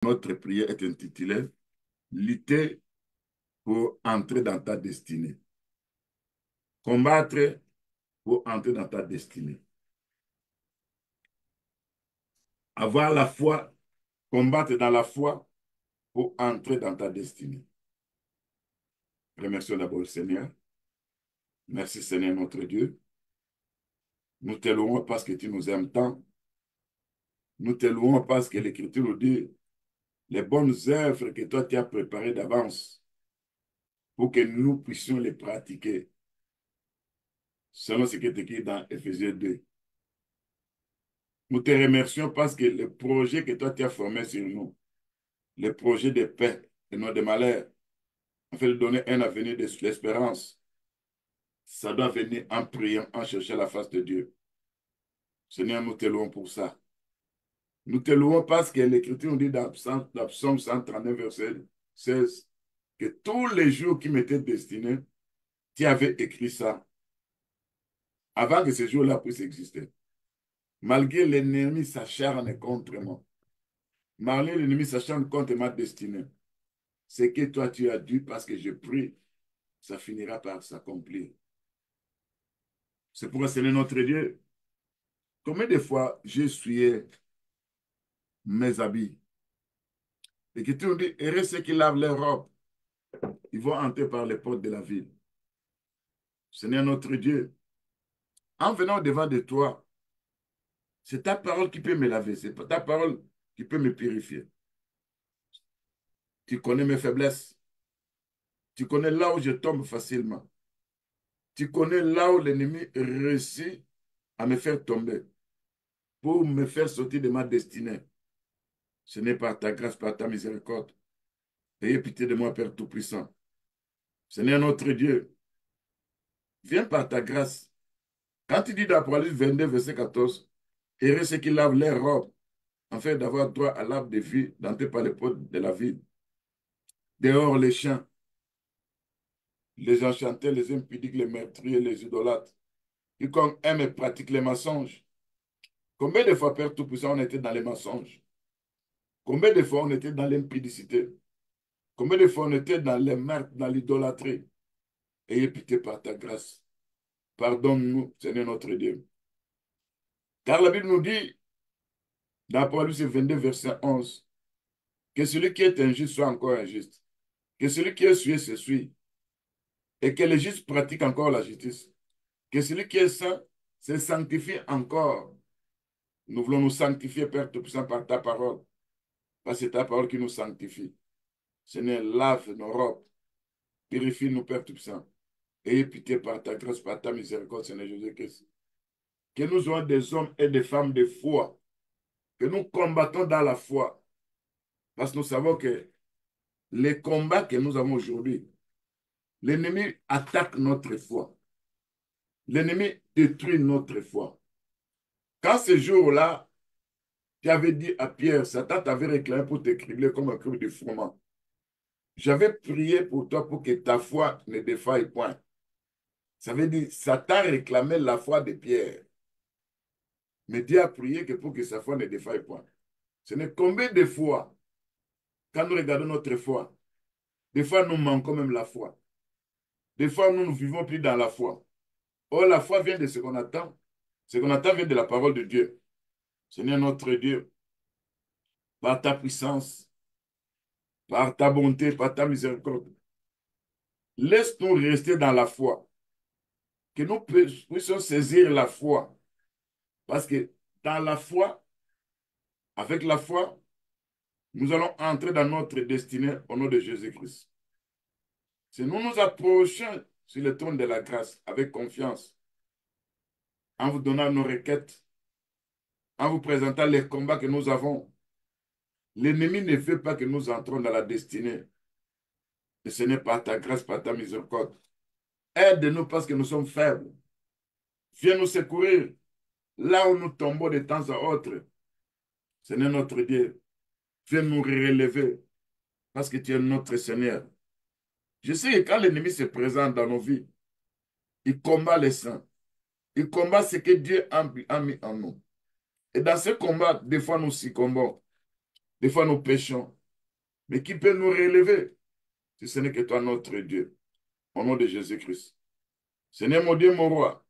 Notre prière est intitulée Lutter pour entrer dans ta destinée. Combattre pour entrer dans ta destinée. Avoir la foi, combattre dans la foi pour entrer dans ta destinée. Remercions d'abord le Seigneur. Merci Seigneur notre Dieu. Nous te louons parce que tu nous aimes tant. Nous te louons parce que l'Écriture nous dit les bonnes œuvres que toi tu as préparées d'avance pour que nous puissions les pratiquer selon ce qui est écrit dans Éphésiens 2. Nous te remercions parce que le projet que toi tu as formé sur nous, le projet de paix et non de malheur, afin de donner un avenir d'espérance, ça doit venir en priant, en cherchant la face de Dieu. Seigneur, nous te louons pour ça. Nous te louons parce que l'Écriture nous dit dans Psaume 139, verset 16, que tous les jours qui m'étaient destinés, tu avais écrit ça avant que ce jour-là puisse exister. Malgré l'ennemi s'acharne contre moi, malgré l'ennemi s'acharne contre ma destinée, c'est que toi tu as dû, parce que je prie, ça finira par s'accomplir. C'est pourquoi, Seigneur notre Dieu, combien de fois j'ai essuyé mes habits et que tu nous dis, heureux ceux qui lavent leurs robes, ils vont entrer par les portes de la ville. Seigneur notre Dieu, en venant au-devant de toi, c'est ta parole qui peut me laver, c'est ta parole qui peut me purifier. Tu connais mes faiblesses, tu connais là où je tombe facilement, tu connais là où l'ennemi réussit à me faire tomber pour me faire sortir de ma destinée. Ce n'est pas ta grâce, pas ta miséricorde. Ayez pitié de moi, Père Tout-Puissant. Seigneur notre Dieu, viens par ta grâce. Quand tu dis dans Apocalypse 22, verset 14, heureux ceux qui lavent leurs robes, afin d'avoir droit à l'arbre de vie, d'entrer par les portes de la ville. Dehors les chiens, les enchantés, les impudiques, les meurtriers, les idolâtres, quiconque aime et pratique les mensonges. Combien de fois, Père Tout-Puissant, on était dans les mensonges? Combien de fois on était dans l'impudicité? Combien de fois on était dans les meurtres, dans l'idolâtrie? Ayez pitié par ta grâce. Pardonne-nous, Seigneur notre Dieu. Car la Bible nous dit, dans Apocalypse 22, verset 11, que celui qui est injuste soit encore injuste, que celui qui est souillé se suit, et que le juste pratique encore la justice, que celui qui est saint se sanctifie encore. Nous voulons nous sanctifier, Père Tout-Puissant, par ta parole, parce que c'est ta parole qui nous sanctifie. Seigneur, lave nos robes, purifie-nous, Père Tout-Puissant. Ayez pitié par ta grâce, par ta miséricorde, Seigneur Jésus-Christ. Que nous soyons des hommes et des femmes de foi, que nous combattons dans la foi, parce que nous savons que les combats que nous avons aujourd'hui, l'ennemi attaque notre foi. L'ennemi détruit notre foi. Quand ce jour-là, tu avais dit à Pierre, Satan t'avait réclamé pour te cribler comme un cube de froment. J'avais prié pour toi pour que ta foi ne défaille point. Ça veut dire, Satan réclamait la foi de Pierre. Mais Dieu a prié que pour que sa foi ne défaille point. Ce n'est combien de fois, quand nous regardons notre foi, des fois nous manquons même la foi. Des fois nous ne vivons plus dans la foi. Or, la foi vient de ce qu'on attend. Ce qu'on attend vient de la parole de Dieu. Seigneur notre Dieu, par ta puissance, par ta bonté, par ta miséricorde, laisse-nous rester dans la foi. Que nous puissions saisir la foi. Parce que dans la foi, avec la foi, nous allons entrer dans notre destinée au nom de Jésus-Christ. Si nous nous approchons sur le trône de la grâce avec confiance, en vous donnant nos requêtes, en vous présentant les combats que nous avons, l'ennemi ne veut pas que nous entrons dans la destinée. Et ce n'est pas ta grâce, pas ta miséricorde. Aide-nous parce que nous sommes faibles. Viens nous secourir là où nous tombons de temps à autre. Seigneur notre Dieu, viens nous relever parce que tu es notre Seigneur. Je sais que quand l'ennemi se présente dans nos vies, il combat les saints. Il combat ce que Dieu a mis en nous. Et dans ce combat, des fois, nous succombons. Des fois, nous péchons. Mais qui peut nous relever si ce n'est que toi, notre Dieu, au nom de Jésus-Christ? Seigneur, mon Dieu, mon roi,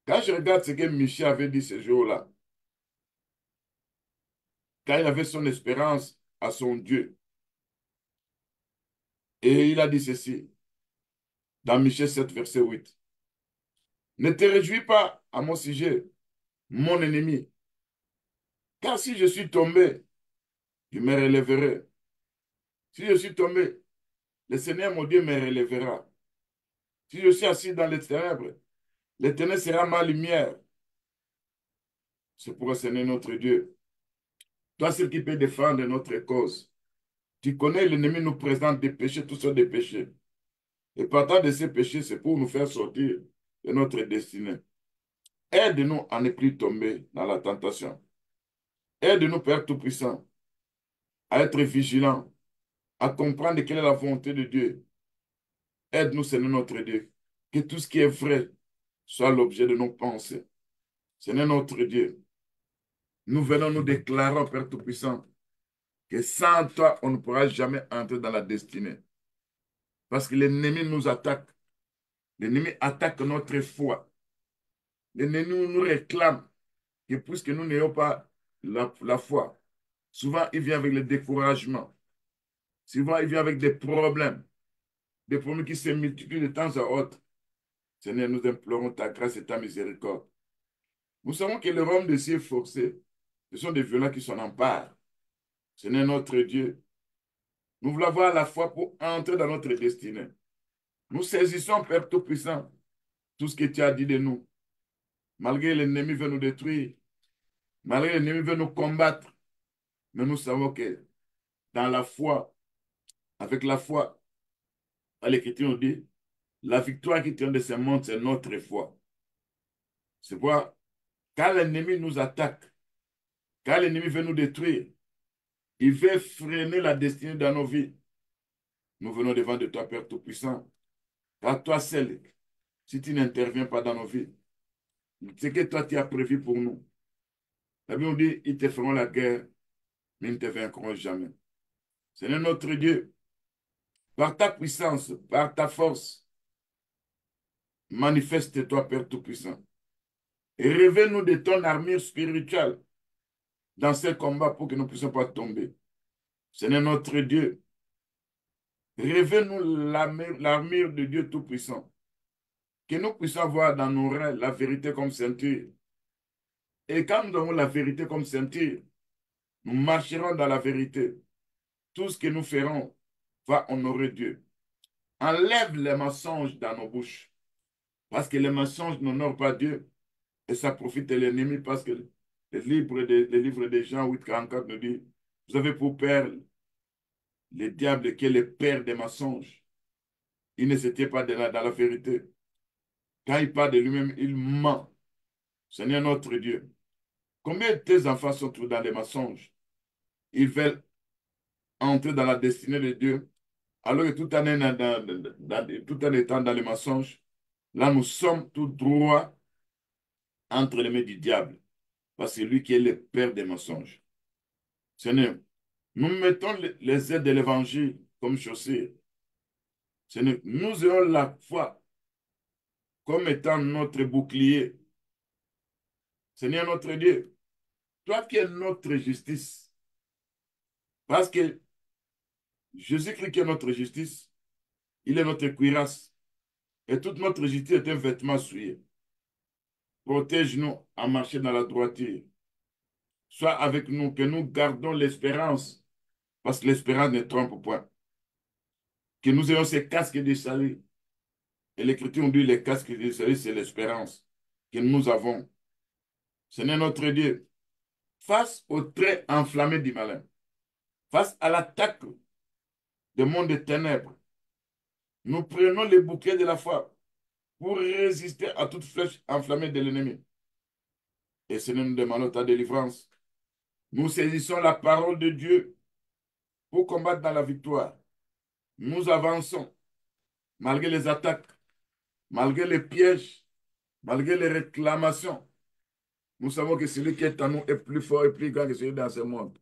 quand je regarde ce que Michel avait dit ce jour-là, quand il avait son espérance à son Dieu, et il a dit ceci, dans Michel 7, verset 8. Ne te réjouis pas à mon sujet, mon ennemi, car si je suis tombé, je me relèverai. Si je suis tombé, le Seigneur, mon Dieu, me relèvera. Si je suis assis dans les ténèbres, l'Éternel sera ma lumière. C'est pourquoi, Seigneur, notre Dieu, toi, seul qui peut défendre notre cause. Tu connais, l'ennemi nous présente des péchés, tous sont des péchés. Et partant de ces péchés, c'est pour nous faire sortir de notre destinée. Aide-nous à ne plus tomber dans la tentation. Aide-nous, Père Tout-Puissant, à être vigilants, à comprendre quelle est la volonté de Dieu. Aide-nous, Seigneur notre Dieu, que tout ce qui est vrai soit l'objet de nos pensées. Seigneur notre Dieu, nous venons nous déclarer, Père Tout-Puissant, que sans toi, on ne pourra jamais entrer dans la destinée. Parce que l'ennemi nous attaque. L'ennemi attaque notre foi. L'ennemi nous réclame que puisque nous n'ayons pas la foi, souvent il vient avec le découragement. Souvent il vient avec des problèmes qui se multiplient de temps à autre. Seigneur, nous implorons ta grâce et ta miséricorde. Nous savons que le royaume de cieux forcé, ce sont des violents qui s'en emparent. Seigneur notre Dieu, nous voulons avoir la foi pour entrer dans notre destinée. Nous saisissons, Père Tout-Puissant, tout ce que tu as dit de nous. Malgré l'ennemi veut nous détruire, malgré l'ennemi veut nous combattre, mais nous savons que dans la foi, avec la foi, l'Écriture nous dit, la victoire qui tient de ce monde, c'est notre foi. C'est pourquoi, quand l'ennemi nous attaque, quand l'ennemi veut nous détruire, il veut freiner la destinée dans nos vies. Nous venons devant de toi, Père Tout-Puissant, car toi seul, si tu n'interviens pas dans nos vies, c'est que toi tu as prévu pour nous. La Bible nous dit, ils te feront la guerre, mais ils ne te vaincront jamais. Seigneur notre Dieu, par ta puissance, par ta force, manifeste-toi, Père Tout-Puissant. Et révèle-nous de ton armure spirituelle dans ce combat pour que nous ne puissions pas tomber. Seigneur notre Dieu, révèle-nous l'armure de Dieu Tout-Puissant. Que nous puissions voir dans nos reins la vérité comme ceinture. Et quand nous avons la vérité comme ceinture, nous marcherons dans la vérité. Tout ce que nous ferons va honorer Dieu. Enlève les mensonges dans nos bouches. Parce que les mensonges n'honorent pas Dieu. Et ça profite de l'ennemi parce que le livre de Jean 8,44 nous dit, vous avez pour père le diable qui est le père des mensonges. Il ne s'était pas dans la vérité. Quand il parle de lui-même, il ment. Seigneur notre Dieu, combien de tes enfants sont tous dans les mensonges? Ils veulent entrer dans la destinée de Dieu, alors que tout en étant dans les mensonges, là nous sommes tout droit entre les mains du diable, parce que c'est lui qui est le père des mensonges. Seigneur, nous mettons les aides de l'évangile comme chaussures. Seigneur, nous ayons la foi comme étant notre bouclier. Seigneur notre Dieu, toi qui es notre justice, parce que Jésus-Christ qui est notre justice, il est notre cuirasse. Et toute notre justice est un vêtement souillé. Protège-nous à marcher dans la droiture. Sois avec nous, que nous gardons l'espérance, parce que l'espérance ne trompe point. Que nous ayons ces casques de salut. Et l'Écriture nous dit les casques de salut, c'est l'espérance que nous avons. Seigneur notre Dieu, face au trait enflammé du malin, face à l'attaque du monde des ténèbres, nous prenons les boucliers de la foi pour résister à toute flèche enflammée de l'ennemi. Et Seigneur, nous demandons ta délivrance. Nous saisissons la parole de Dieu pour combattre dans la victoire. Nous avançons malgré les attaques, malgré les pièges, malgré les réclamations. Nous savons que celui qui est en nous est plus fort et plus grand que celui dans ce monde.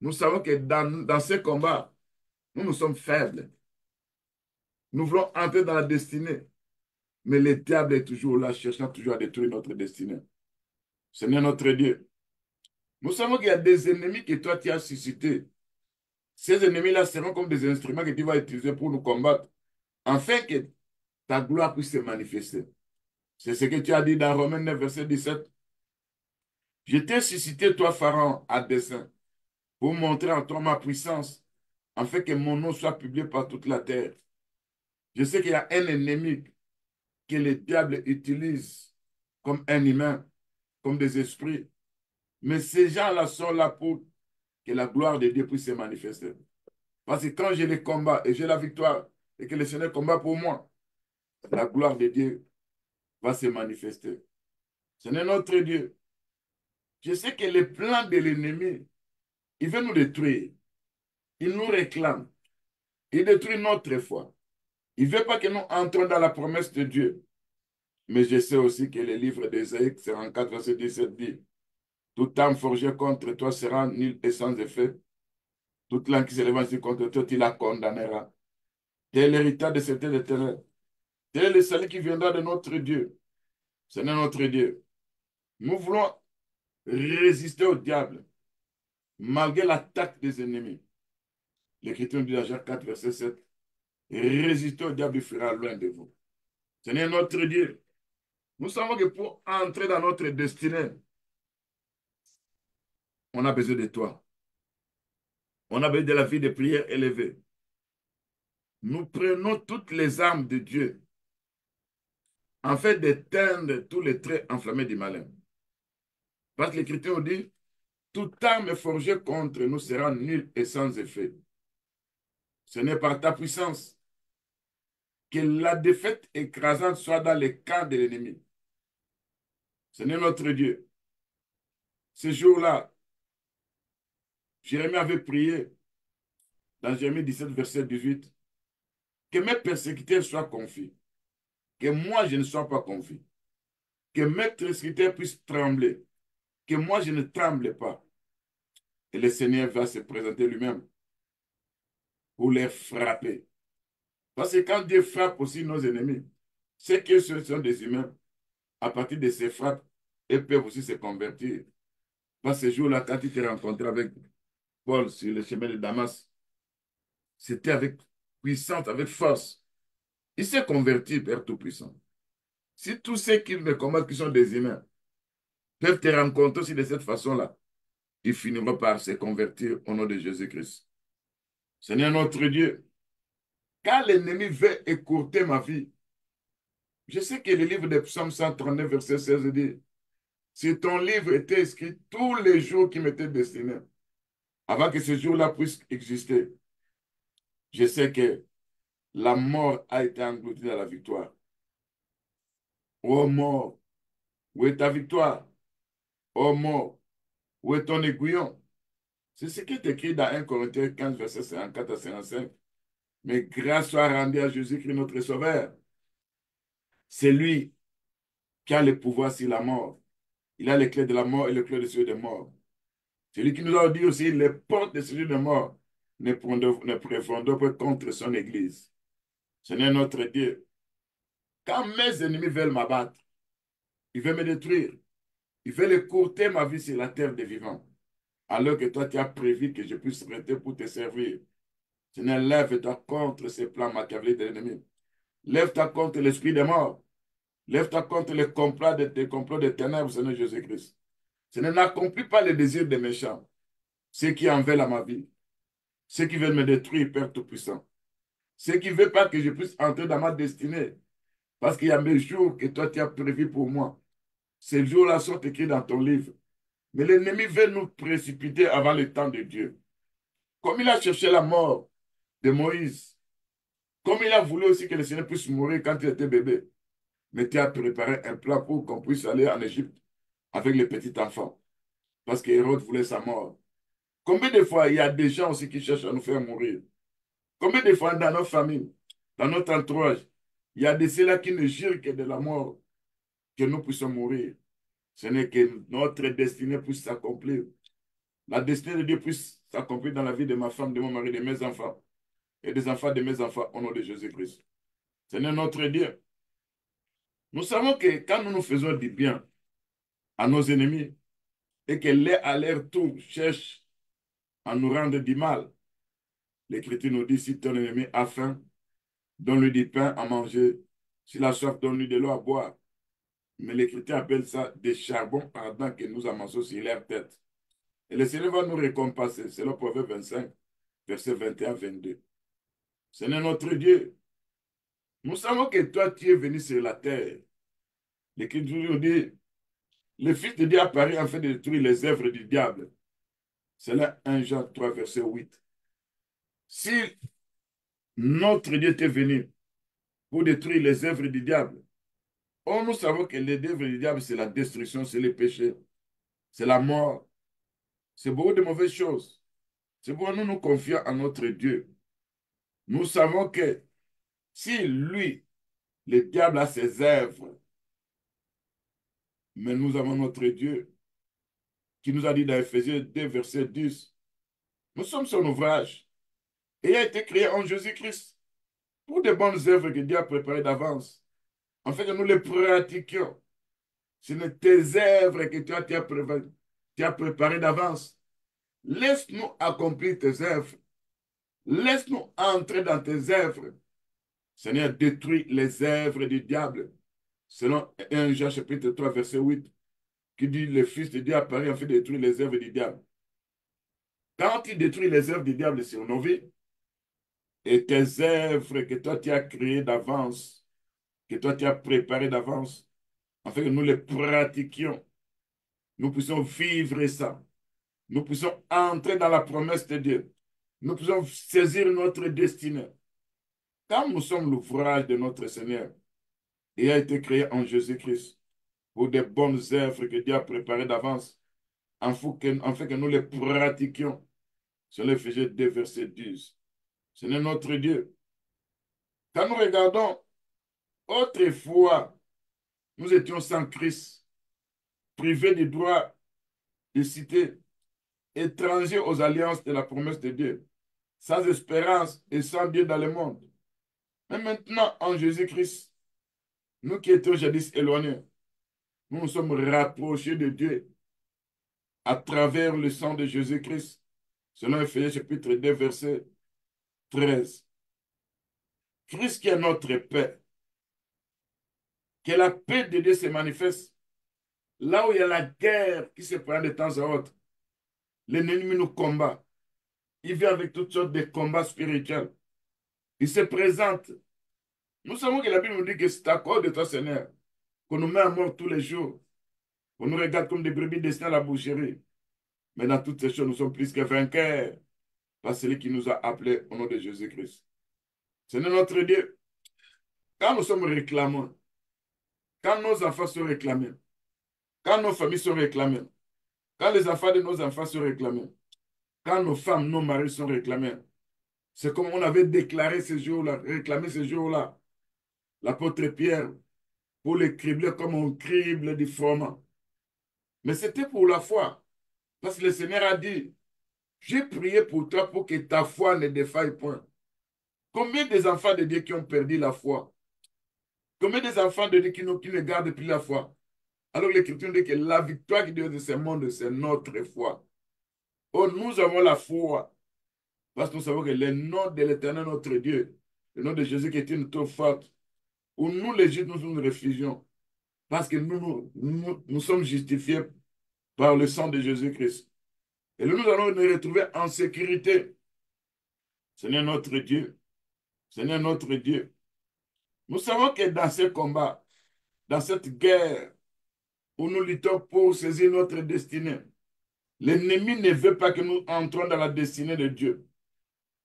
Nous savons que dans ce combat, nous sommes faibles. Nous voulons entrer dans la destinée. Mais le diable est toujours là, cherchant toujours à détruire notre destinée. Seigneur notre Dieu, nous savons qu'il y a des ennemis que toi tu as suscités. Ces ennemis-là seront comme des instruments que tu vas utiliser pour nous combattre, afin que ta gloire puisse se manifester. C'est ce que tu as dit dans Romains 9, verset 17. Je t'ai suscité, toi, Pharaon, à dessein, pour montrer en toi ma puissance, afin que mon nom soit publié par toute la terre. Je sais qu'il y a un ennemi que le diable utilise comme un humain, comme des esprits. Mais ces gens-là sont là pour que la gloire de Dieu puisse se manifester. Parce que quand j'ai les combats et j'ai la victoire et que le Seigneur combat pour moi, la gloire de Dieu va se manifester. Seigneur notre Dieu, je sais que les plans de l'ennemi, il veut nous détruire. Il nous réclame. Il détruit notre foi. Il ne veut pas que nous entrions dans la promesse de Dieu. Mais je sais aussi que le livre d'Ésaïe 44, verset 17 dit, toute âme forgée contre toi sera nulle et sans effet. Toute langue qui se lève ainsi contre toi, tu la condamneras. Tel est l'héritage de cet éternel. Tel est le salut qui viendra de notre Dieu. Seigneur notre Dieu. Nous voulons résister au diable, malgré l'attaque des ennemis. L'Écriture dit dans Jacques 4, verset 7, résistez au diable, il fuira loin de vous. Seigneur notre Dieu, nous savons que pour entrer dans notre destinée, on a besoin de toi. On a besoin de la vie de prière élevée. Nous prenons toutes les armes de Dieu en fait d'éteindre tous les traits enflammés du malin. Parce que l'Écriture dit, toute arme forgée contre nous sera nulle et sans effet. Ce n'est par ta puissance que la défaite écrasante soit dans les camps de l'ennemi. Seigneur notre Dieu, ce jour-là, Jérémie avait prié dans Jérémie 17, verset 18, que mes persécuteurs soient confus, que moi je ne sois pas confus, que mes persécuteurs puissent trembler, que moi je ne tremble pas. Et le Seigneur va se présenter lui-même pour les frapper. Parce que quand Dieu frappe aussi nos ennemis, c'est que ce sont des humains. À partir de ces frappes, ils peuvent aussi se convertir. Parce que ce jour-là, quand il s'est rencontré avec Paul sur le chemin de Damas, c'était avec puissance, avec force. Il s'est converti, Père Tout-Puissant. Si tous ceux qui me combattent, qui sont des humains, peuvent te rencontrer aussi de cette façon-là, ils finiront par se convertir au nom de Jésus-Christ. Seigneur notre Dieu, quand l'ennemi veut écourter ma vie, je sais que le livre de Psaume 139, verset 16 dit, si ton livre était écrit tous les jours qui m'étaient destinés, avant que ce jour-là puisse exister, je sais que la mort a été engloutie dans la victoire. Ô mort, où est ta victoire? Ô mort, où est ton aiguillon? C'est ce qui est écrit dans 1 Corinthiens 15, verset 54 à 55. Mais grâce soit rendue à Jésus-Christ, notre Sauveur. C'est lui qui a le pouvoir sur la mort. Il a les clés de la mort et les clés de celui des morts. C'est lui qui nous a dit aussi, les portes de celui de mort ne préfondent pas contre son Église. Seigneur notre Dieu, quand mes ennemis veulent m'abattre, ils veulent me détruire, ils veulent écourter ma vie sur la terre des vivants, alors que toi, tu as prévu que je puisse rester pour te servir. Seigneur, lève-toi contre ces plans machiavéliques de l'ennemi. Lève-toi contre l'esprit des morts. Lève-toi contre les complots des ténèbres, Seigneur Jésus-Christ. Seigneur, n'accomplis pas les désirs des méchants, ceux qui en veulent à ma vie, ceux qui veulent me détruire, Père Tout-Puissant, ceux qui ne veulent pas que je puisse entrer dans ma destinée, parce qu'il y a mes jours que toi tu as prévus pour moi. Ces jours-là sont écrits dans ton livre. Mais l'ennemi veut nous précipiter avant le temps de Dieu. Comme il a cherché la mort de Moïse, comme il a voulu aussi que le Seigneur puisse mourir quand il était bébé, mais tu as préparé un plan pour qu'on puisse aller en Égypte avec les petits enfants, parce que Hérode voulait sa mort. Combien de fois il y a des gens aussi qui cherchent à nous faire mourir? Combien de fois dans nos familles, dans notre entourage, il y a de ceux-là qui ne jurent que de la mort, que nous puissions mourir. Ce n'est que notre destinée puisse s'accomplir. La destinée de Dieu puisse s'accomplir dans la vie de ma femme, de mon mari, de mes enfants et des enfants de mes enfants au nom de Jésus-Christ. Seigneur notre Dieu, nous savons que quand nous nous faisons du bien à nos ennemis et que l'un à leur tour cherche à nous rendre du mal, l'Écriture nous dit, si ton ennemi a faim, donne-lui du pain à manger. S'il a soif, donne-lui de l'eau à boire. Mais l'Écriture appelle ça des charbons ardents que nous amassons sur leur tête. Et le Seigneur va nous récompenser. C'est le Proverbe 25, verset 21-22. Seigneur notre Dieu, nous savons que toi, tu es venu sur la terre. L'Écriture nous dit, le Fils de Dieu apparaît afin de détruire les œuvres du diable. C'est là 1 Jean 3, verset 8. Si notre Dieu était venu pour détruire les œuvres du diable, oh, nous savons que les œuvres du diable, c'est la destruction, c'est le péché, c'est la mort, c'est beaucoup de mauvaises choses. C'est pourquoi nous nous confions à notre Dieu. Nous savons que si lui, le diable a ses œuvres, mais nous avons notre Dieu qui nous a dit dans Ephésiens 2, verset 10, nous sommes son ouvrage et il a été créé en Jésus-Christ pour de bonnes œuvres que Dieu a préparées d'avance, en fait que nous les pratiquions. Ce n'est tes œuvres que tu as préparées d'avance. Laisse-nous accomplir tes œuvres. Laisse-nous entrer dans tes œuvres. Seigneur, détruis les œuvres du diable. Selon 1 Jean chapitre 3, verset 8, qui dit le Fils de Dieu apparaît en fait de détruire les œuvres du diable. Quand il détruit les œuvres du diable sur nos vies, et tes œuvres que toi tu as créées d'avance, que toi tu as préparées d'avance, afin que nous les pratiquions, nous puissions vivre ça. Nous puissions entrer dans la promesse de Dieu. Nous puissions saisir notre destinée. Car nous sommes l'ouvrage de notre Seigneur et a été créé en Jésus-Christ pour des bonnes œuvres que Dieu a préparées d'avance, afin que nous les pratiquions. C'est l'Éphésiens 2, verset 10. Seigneur notre Dieu, quand nous regardons autrefois, nous étions sans Christ, privés du droit de cité, étrangers aux alliances de la promesse de Dieu, sans espérance et sans Dieu dans le monde. Mais maintenant, en Jésus-Christ, nous qui étions jadis éloignés, nous nous sommes rapprochés de Dieu à travers le sang de Jésus-Christ, selon Ephésiens chapitre 2, verset 13. Christ qui est notre paix, que la paix de Dieu se manifeste là où il y a la guerre qui se prend de temps à autre. L'ennemi nous combat. Il vient avec toutes sortes de combats spirituels. Il se présente. Nous savons que la Bible nous dit que c'est à cause de toi, Seigneur, qu'on nous met à mort tous les jours. On nous regarde comme des brebis destinées à la boucherie. Mais dans toutes ces choses, nous sommes plus que vainqueurs par celui qui nous a appelés au nom de Jésus-Christ. Seigneur notre Dieu, quand nous sommes réclamés, quand nos enfants sont réclamés, quand nos familles sont réclamées, quand les enfants de nos enfants sont réclamés, quand nos femmes, nos maris sont réclamés, c'est comme on avait déclaré ce jour-là, réclamé ce jour-là, l'apôtre Pierre, pour les cribler comme on crible du froment. Mais c'était pour la foi. Parce que le Seigneur a dit, j'ai prié pour toi pour que ta foi ne défaille point. Combien des enfants de Dieu qui ont perdu la foi? Combien des enfants de Dieu qui ne gardent plus la foi? Alors l'Écriture dit que la victoire qui Dieu de ce monde, c'est notre foi. Oh, nous avons la foi. Parce que nous savons que le nom de l'Éternel, notre Dieu, le nom de Jésus qui est une tour forte, où nous les Juifs, nous nous réfugions. Parce que nous sommes justifiés par le sang de Jésus-Christ. Et nous allons nous retrouver en sécurité. Seigneur notre Dieu, Seigneur notre Dieu, nous savons que dans ce combat, dans cette guerre où nous luttons pour saisir notre destinée, l'ennemi ne veut pas que nous entrons dans la destinée de Dieu.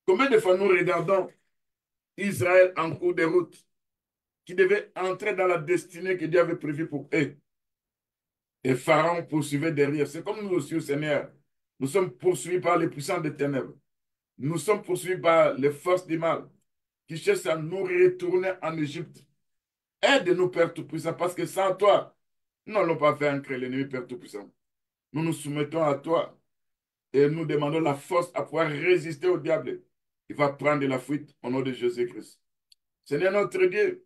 Combien de fois nous regardons Israël en cours de route, qui devait entrer dans la destinée que Dieu avait prévue pour eux? Et Pharaon poursuivait derrière. C'est comme nous aussi, au Seigneur. Nous sommes poursuivis par les puissants des ténèbres. Nous sommes poursuivis par les forces du mal qui cherchent à nous retourner en Égypte. Aide-nous, Père Tout-Puissant, parce que sans toi, nous n'allons pas vaincre l'ennemi, Père Tout-Puissant. Nous nous soumettons à toi. Et nous demandons la force à pouvoir résister au diable. Il va prendre la fuite au nom de Jésus-Christ. Seigneur notre Dieu,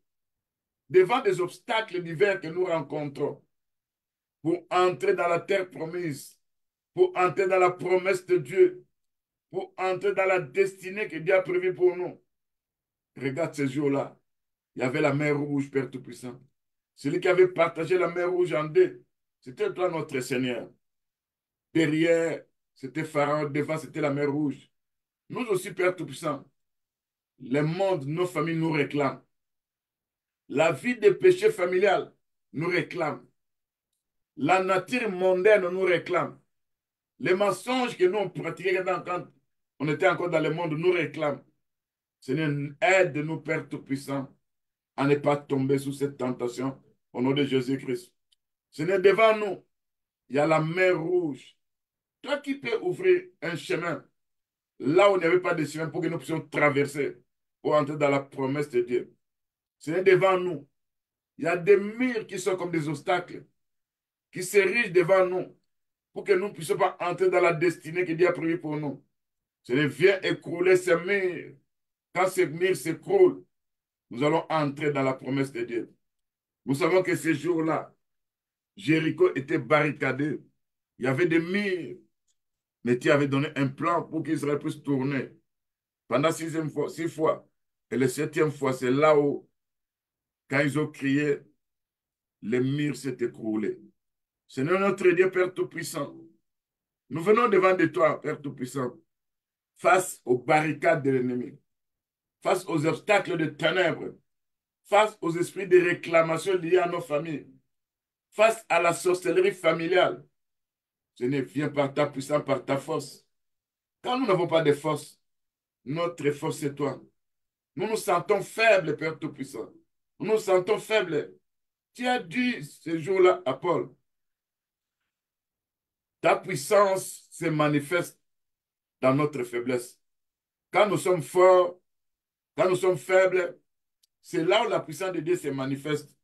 devant des obstacles divers que nous rencontrons, pour entrer dans la terre promise, pour entrer dans la promesse de Dieu, pour entrer dans la destinée que Dieu a prévue pour nous. Regarde ces jours-là. Il y avait la mer rouge, Père Tout-Puissant. Celui qui avait partagé la mer rouge en deux, c'était toi, notre Seigneur. Derrière, c'était Pharaon. Devant, c'était la mer rouge. Nous aussi, Père Tout-Puissant, le monde, nos familles nous réclament. La vie de péché familial nous réclame. La nature mondaine nous réclame. Les mensonges que nous on pratiquait quand on était encore dans le monde nous réclament. Seigneur, aide-nous, Père Tout-Puissant, à ne pas tomber sous cette tentation au nom de Jésus-Christ. Seigneur, devant nous, il y a la mer rouge. Toi qui peux ouvrir un chemin là où il n'y avait pas de chemin pour que nous puissions traverser pour entrer dans la promesse de Dieu. Seigneur, devant nous, il y a des murs qui sont comme des obstacles, qui s'érigent devant nous pour que nous ne puissions pas entrer dans la destinée que Dieu a prévue pour nous. Seigneur, viens écrouler ces murs. Quand ces murs s'écroulent, nous allons entrer dans la promesse de Dieu. Nous savons que ces jours-là, Jéricho était barricadé. Il y avait des murs. Mais Dieu avait donné un plan pour qu'Israël puisse tourner. Pendant 6 fois, 6 fois. Et la 7e fois, c'est là où, quand ils ont crié, les murs s'est écroulés. Seigneur notre Dieu, Père Tout-Puissant, nous venons devant de toi, Père Tout-Puissant, face aux barricades de l'ennemi, face aux obstacles de ténèbres, face aux esprits de réclamation liés à nos familles, face à la sorcellerie familiale. Seigneur, viens par ta puissance, par ta force. Quand nous n'avons pas de force, notre force c'est toi. Nous nous sentons faibles, Père Tout-Puissant. Nous nous sentons faibles. Tu as dit ce jour-là à Paul, ta puissance se manifeste dans notre faiblesse. Quand nous sommes forts, quand nous sommes faibles, c'est là où la puissance de Dieu se manifeste.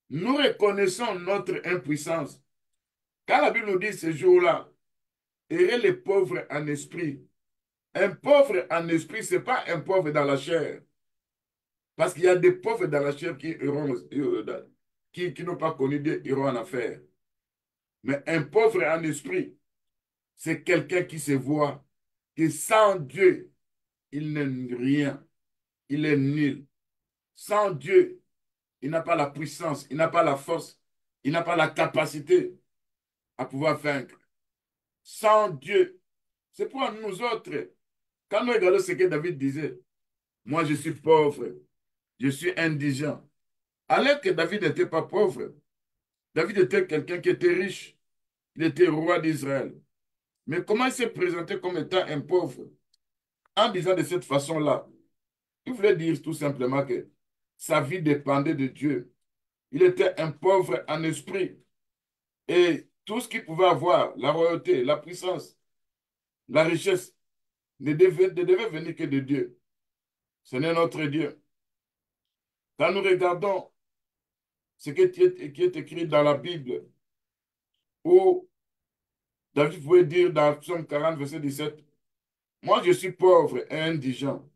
Nous reconnaissons notre impuissance. Quand la Bible nous dit ce jour-là, errez les pauvres en esprit. Un pauvre en esprit, ce n'est pas un pauvre dans la chair. Parce qu'il y a des pauvres dans la chair qui n'ont pas connu Dieu, iront en affaire. Mais un pauvre en esprit, c'est quelqu'un qui se voit que sans Dieu, il n'est rien. Il est nul. Sans Dieu, il n'a pas la puissance, il n'a pas la force, il n'a pas la capacité à pouvoir vaincre. Sans Dieu, c'est pour nous autres. Quand nous regardons ce que David disait, moi je suis pauvre, je suis indigent. Alors que David n'était pas pauvre. David était quelqu'un qui était riche. Il était roi d'Israël. Mais comment il s'est présenté comme étant un pauvre? En disant de cette façon-là, il voulait dire tout simplement que sa vie dépendait de Dieu. Il était un pauvre en esprit. Et tout ce qu'il pouvait avoir, la royauté, la puissance, la richesse, ne devait venir que de Dieu. Ce n'est notre Dieu. Quand nous regardons ce qui est écrit dans la Bible, où David pouvait dire dans Psaume 40, verset 17, moi je suis pauvre et indigent,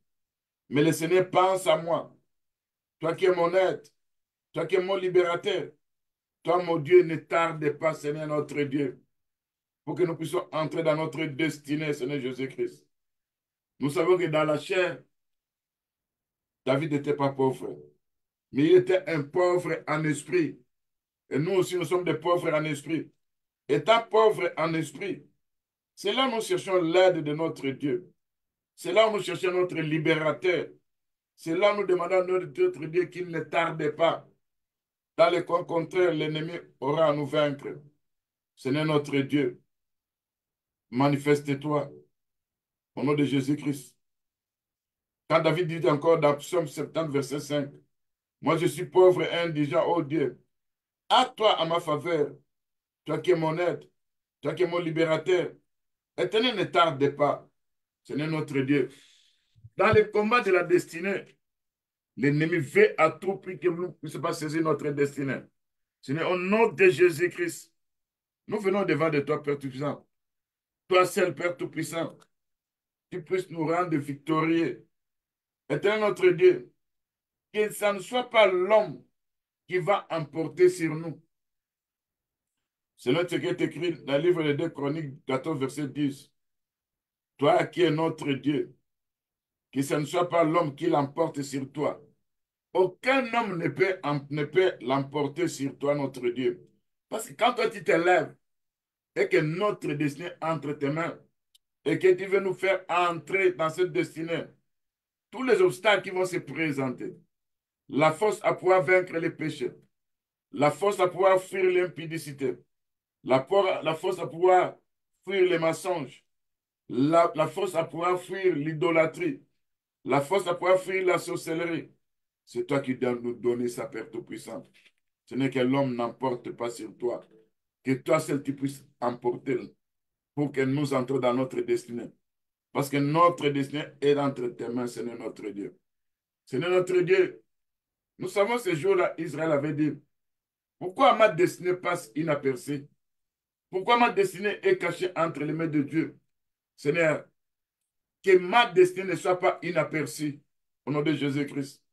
mais le Seigneur pense à moi. Toi qui es mon aide, toi qui es mon libérateur, toi mon Dieu, ne tarde pas, Seigneur notre Dieu, pour que nous puissions entrer dans notre destinée, Seigneur Jésus-Christ. Nous savons que dans la chair, David n'était pas pauvre, mais il était un pauvre en esprit. Et nous aussi, nous sommes des pauvres en esprit. Étant pauvres en esprit, c'est là où nous cherchons l'aide de notre Dieu. C'est là où nous cherchons notre libérateur. C'est là où nous demandons à notre Dieu qu'il ne tarde pas. Dans le cas contraire, l'ennemi aura à nous vaincre. Seigneur notre Dieu, manifeste-toi au nom de Jésus-Christ. Quand David dit encore dans Psaume 70, verset 5, moi je suis pauvre et indigent, ô Dieu. À toi, à ma faveur, toi qui es mon aide, toi qui es mon libérateur. Éternel, ne tarde pas, Seigneur notre Dieu. Dans le combat de la destinée, l'ennemi veut à tout prix que nous ne puissions pas saisir notre destinée. Seigneur, au nom de Jésus-Christ, nous venons devant de toi, Père Tout-Puissant. Toi seul, Père Tout-Puissant, tu puisses nous rendre victorieux. Éternel notre Dieu, que ça ne soit pas l'homme qui va emporter sur nous. Selon ce qui est écrit dans le livre des 2 Chroniques 14, verset 10. Toi qui es notre Dieu, que ce ne soit pas l'homme qui l'emporte sur toi. Aucun homme ne peut l'emporter sur toi, notre Dieu. Parce que quand toi tu te lèves et que notre destinée entre tes mains et que tu veux nous faire entrer dans cette destinée, tous les obstacles qui vont se présenter, la force à pouvoir vaincre les péchés, la force à pouvoir fuir l'impudicité, la force à pouvoir fuir les mensonges, la force à pouvoir fuir l'idolâtrie, la force à pouvoir fuir la sorcellerie. C'est toi qui dois nous donner sa Père Tout-Puissant. Ce n'est que l'homme n'emporte pas sur toi. Que toi seul tu puisses emporter pour que nous entrons dans notre destinée. Parce que notre destinée est entre tes mains, Seigneur notre Dieu. Seigneur notre Dieu, nous savons ce jour-là, Israël avait dit, pourquoi ma destinée passe inaperçue? Pourquoi ma destinée est cachée entre les mains de Dieu? Seigneur, que ma destinée ne soit pas inaperçue au nom de Jésus-Christ.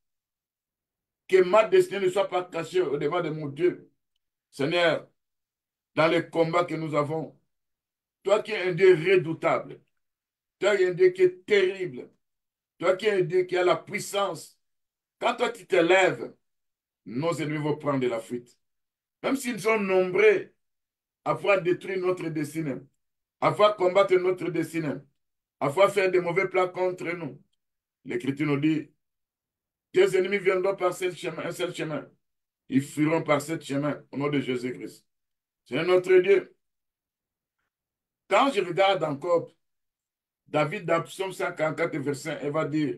Que ma destinée ne soit pas cachée au devant de mon Dieu. Seigneur, dans les combats que nous avons, toi qui es un Dieu redoutable, toi qui es un Dieu qui est terrible, toi qui es un Dieu qui a la puissance, quand toi tu te lèves, nos ennemis vont prendre de la fuite. Même s'ils sont nombreux à pouvoir détruire notre destinée, à pouvoir combattre notre destinée, à pouvoir faire des mauvais plans contre nous. L'Écriture nous dit, tes ennemis viendront par ce chemin, un seul chemin. Ils fuiront par ce chemin au nom de Jésus-Christ. C'est notre Dieu. Quand je regarde encore David dans Psaume 144, verset 1, il va dire,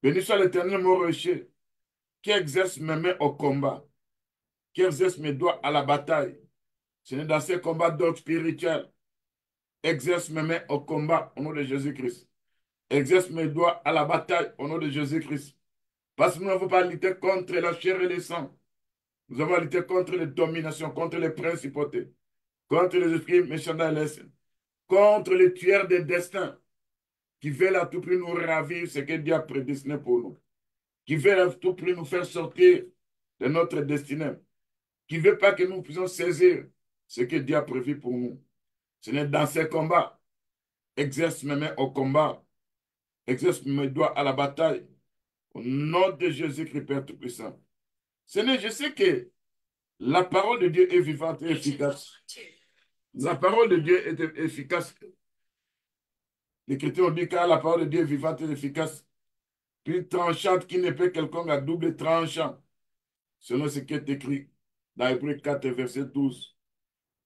béni soit l'Éternel, mon rocher, qui exerce mes mains au combat, qui exerce mes doigts à la bataille. Ce n'est dans ces combats d'ordre spirituel. Exerce mes mains au combat au nom de Jésus-Christ. Exerce mes doigts à la bataille au nom de Jésus-Christ. Parce que nous n'avons pas lutté contre la chair et le sang. Nous avons lutté contre les dominations, contre les principautés, contre les esprits méchants dans l'Est, contre les tueurs des destins qui veulent à tout prix nous ravir ce que Dieu a prédestiné pour nous, qui veulent à tout prix nous faire sortir de notre destinée, qui ne veut pas que nous puissions saisir ce que Dieu a prévu pour nous. Ce n'est dans ces combats. Exerce mes mains au combat, exerce mes doigts à la bataille. Au nom de Jésus-Christ, Père Tout-Puissant. Seigneur, je sais que la parole de Dieu est vivante et efficace. La parole de Dieu est efficace. L'Écriture dit que la parole de Dieu est vivante et efficace, plus tranchante qui ne peut quelconque à double tranchant, selon ce qui est écrit dans Hébreux 4, verset 12.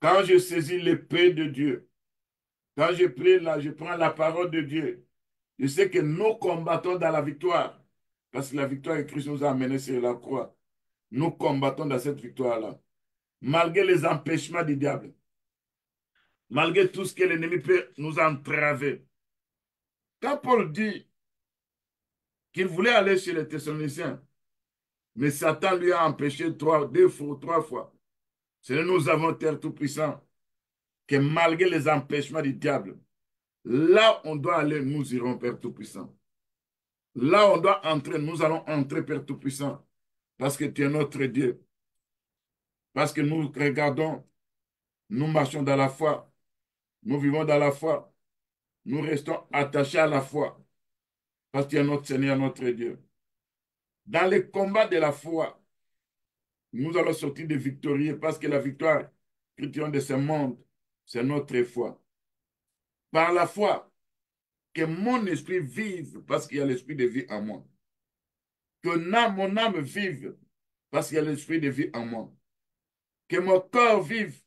Quand je saisis l'épée de Dieu, quand je prie là, je prends la parole de Dieu, je sais que nous combattons dans la victoire, parce que la victoire que Christ nous a amenés sur la croix. Nous combattons dans cette victoire-là, malgré les empêchements du diable, malgré tout ce que l'ennemi peut nous entraver. Quand Paul dit qu'il voulait aller chez les Thessaloniciens, mais Satan lui a empêché deux fois, 3 fois. C'est nous avons Terre Tout-Puissant, que malgré les empêchements du diable, là on doit aller, nous irons, Père Tout-Puissant. Là on doit entrer, nous allons entrer, Père Tout-Puissant, parce que tu es notre Dieu. Parce que nous regardons, nous marchons dans la foi, nous vivons dans la foi, nous restons attachés à la foi, parce que tu es notre Seigneur, notre Dieu. Dans les combats de la foi, nous allons sortir de victorieux, parce que la victoire que tu as de ce monde, c'est notre foi. Par la foi, que mon esprit vive, parce qu'il y a l'esprit de vie en moi. Que mon âme vive, parce qu'il y a l'esprit de vie en moi. Que mon corps vive,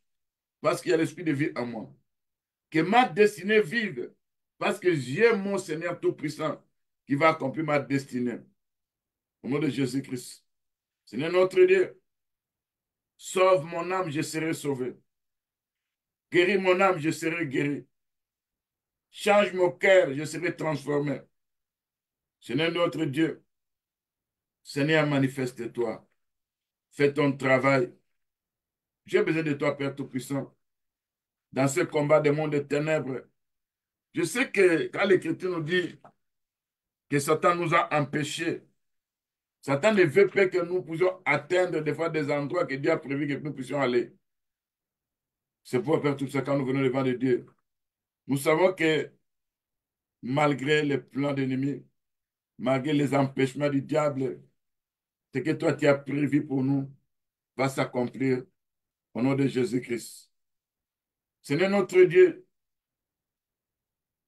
parce qu'il y a l'esprit de vie en moi. Que ma destinée vive, parce que j'ai mon Seigneur Tout-Puissant qui va accomplir ma destinée. Au nom de Jésus-Christ. Seigneur notre Dieu, sauve mon âme, je serai sauvé. Guéris mon âme, je serai guéri. Change mon cœur, je serai transformé. Seigneur notre Dieu, Seigneur, manifeste-toi. Fais ton travail. J'ai besoin de toi, Père Tout-Puissant. dans ce combat des mondes des ténèbres. Je sais que quand l'Écriture nous dit que Satan nous a empêchés, Satan ne veut pas que nous puissions atteindre des fois des endroits que Dieu a prévu que nous puissions aller. C'est pour faire tout ça quand nous venons devant de Dieu. Nous savons que malgré les plans d'ennemis, malgré les empêchements du diable, ce que toi tu as prévu pour nous va s'accomplir au nom de Jésus-Christ. Seigneur notre Dieu,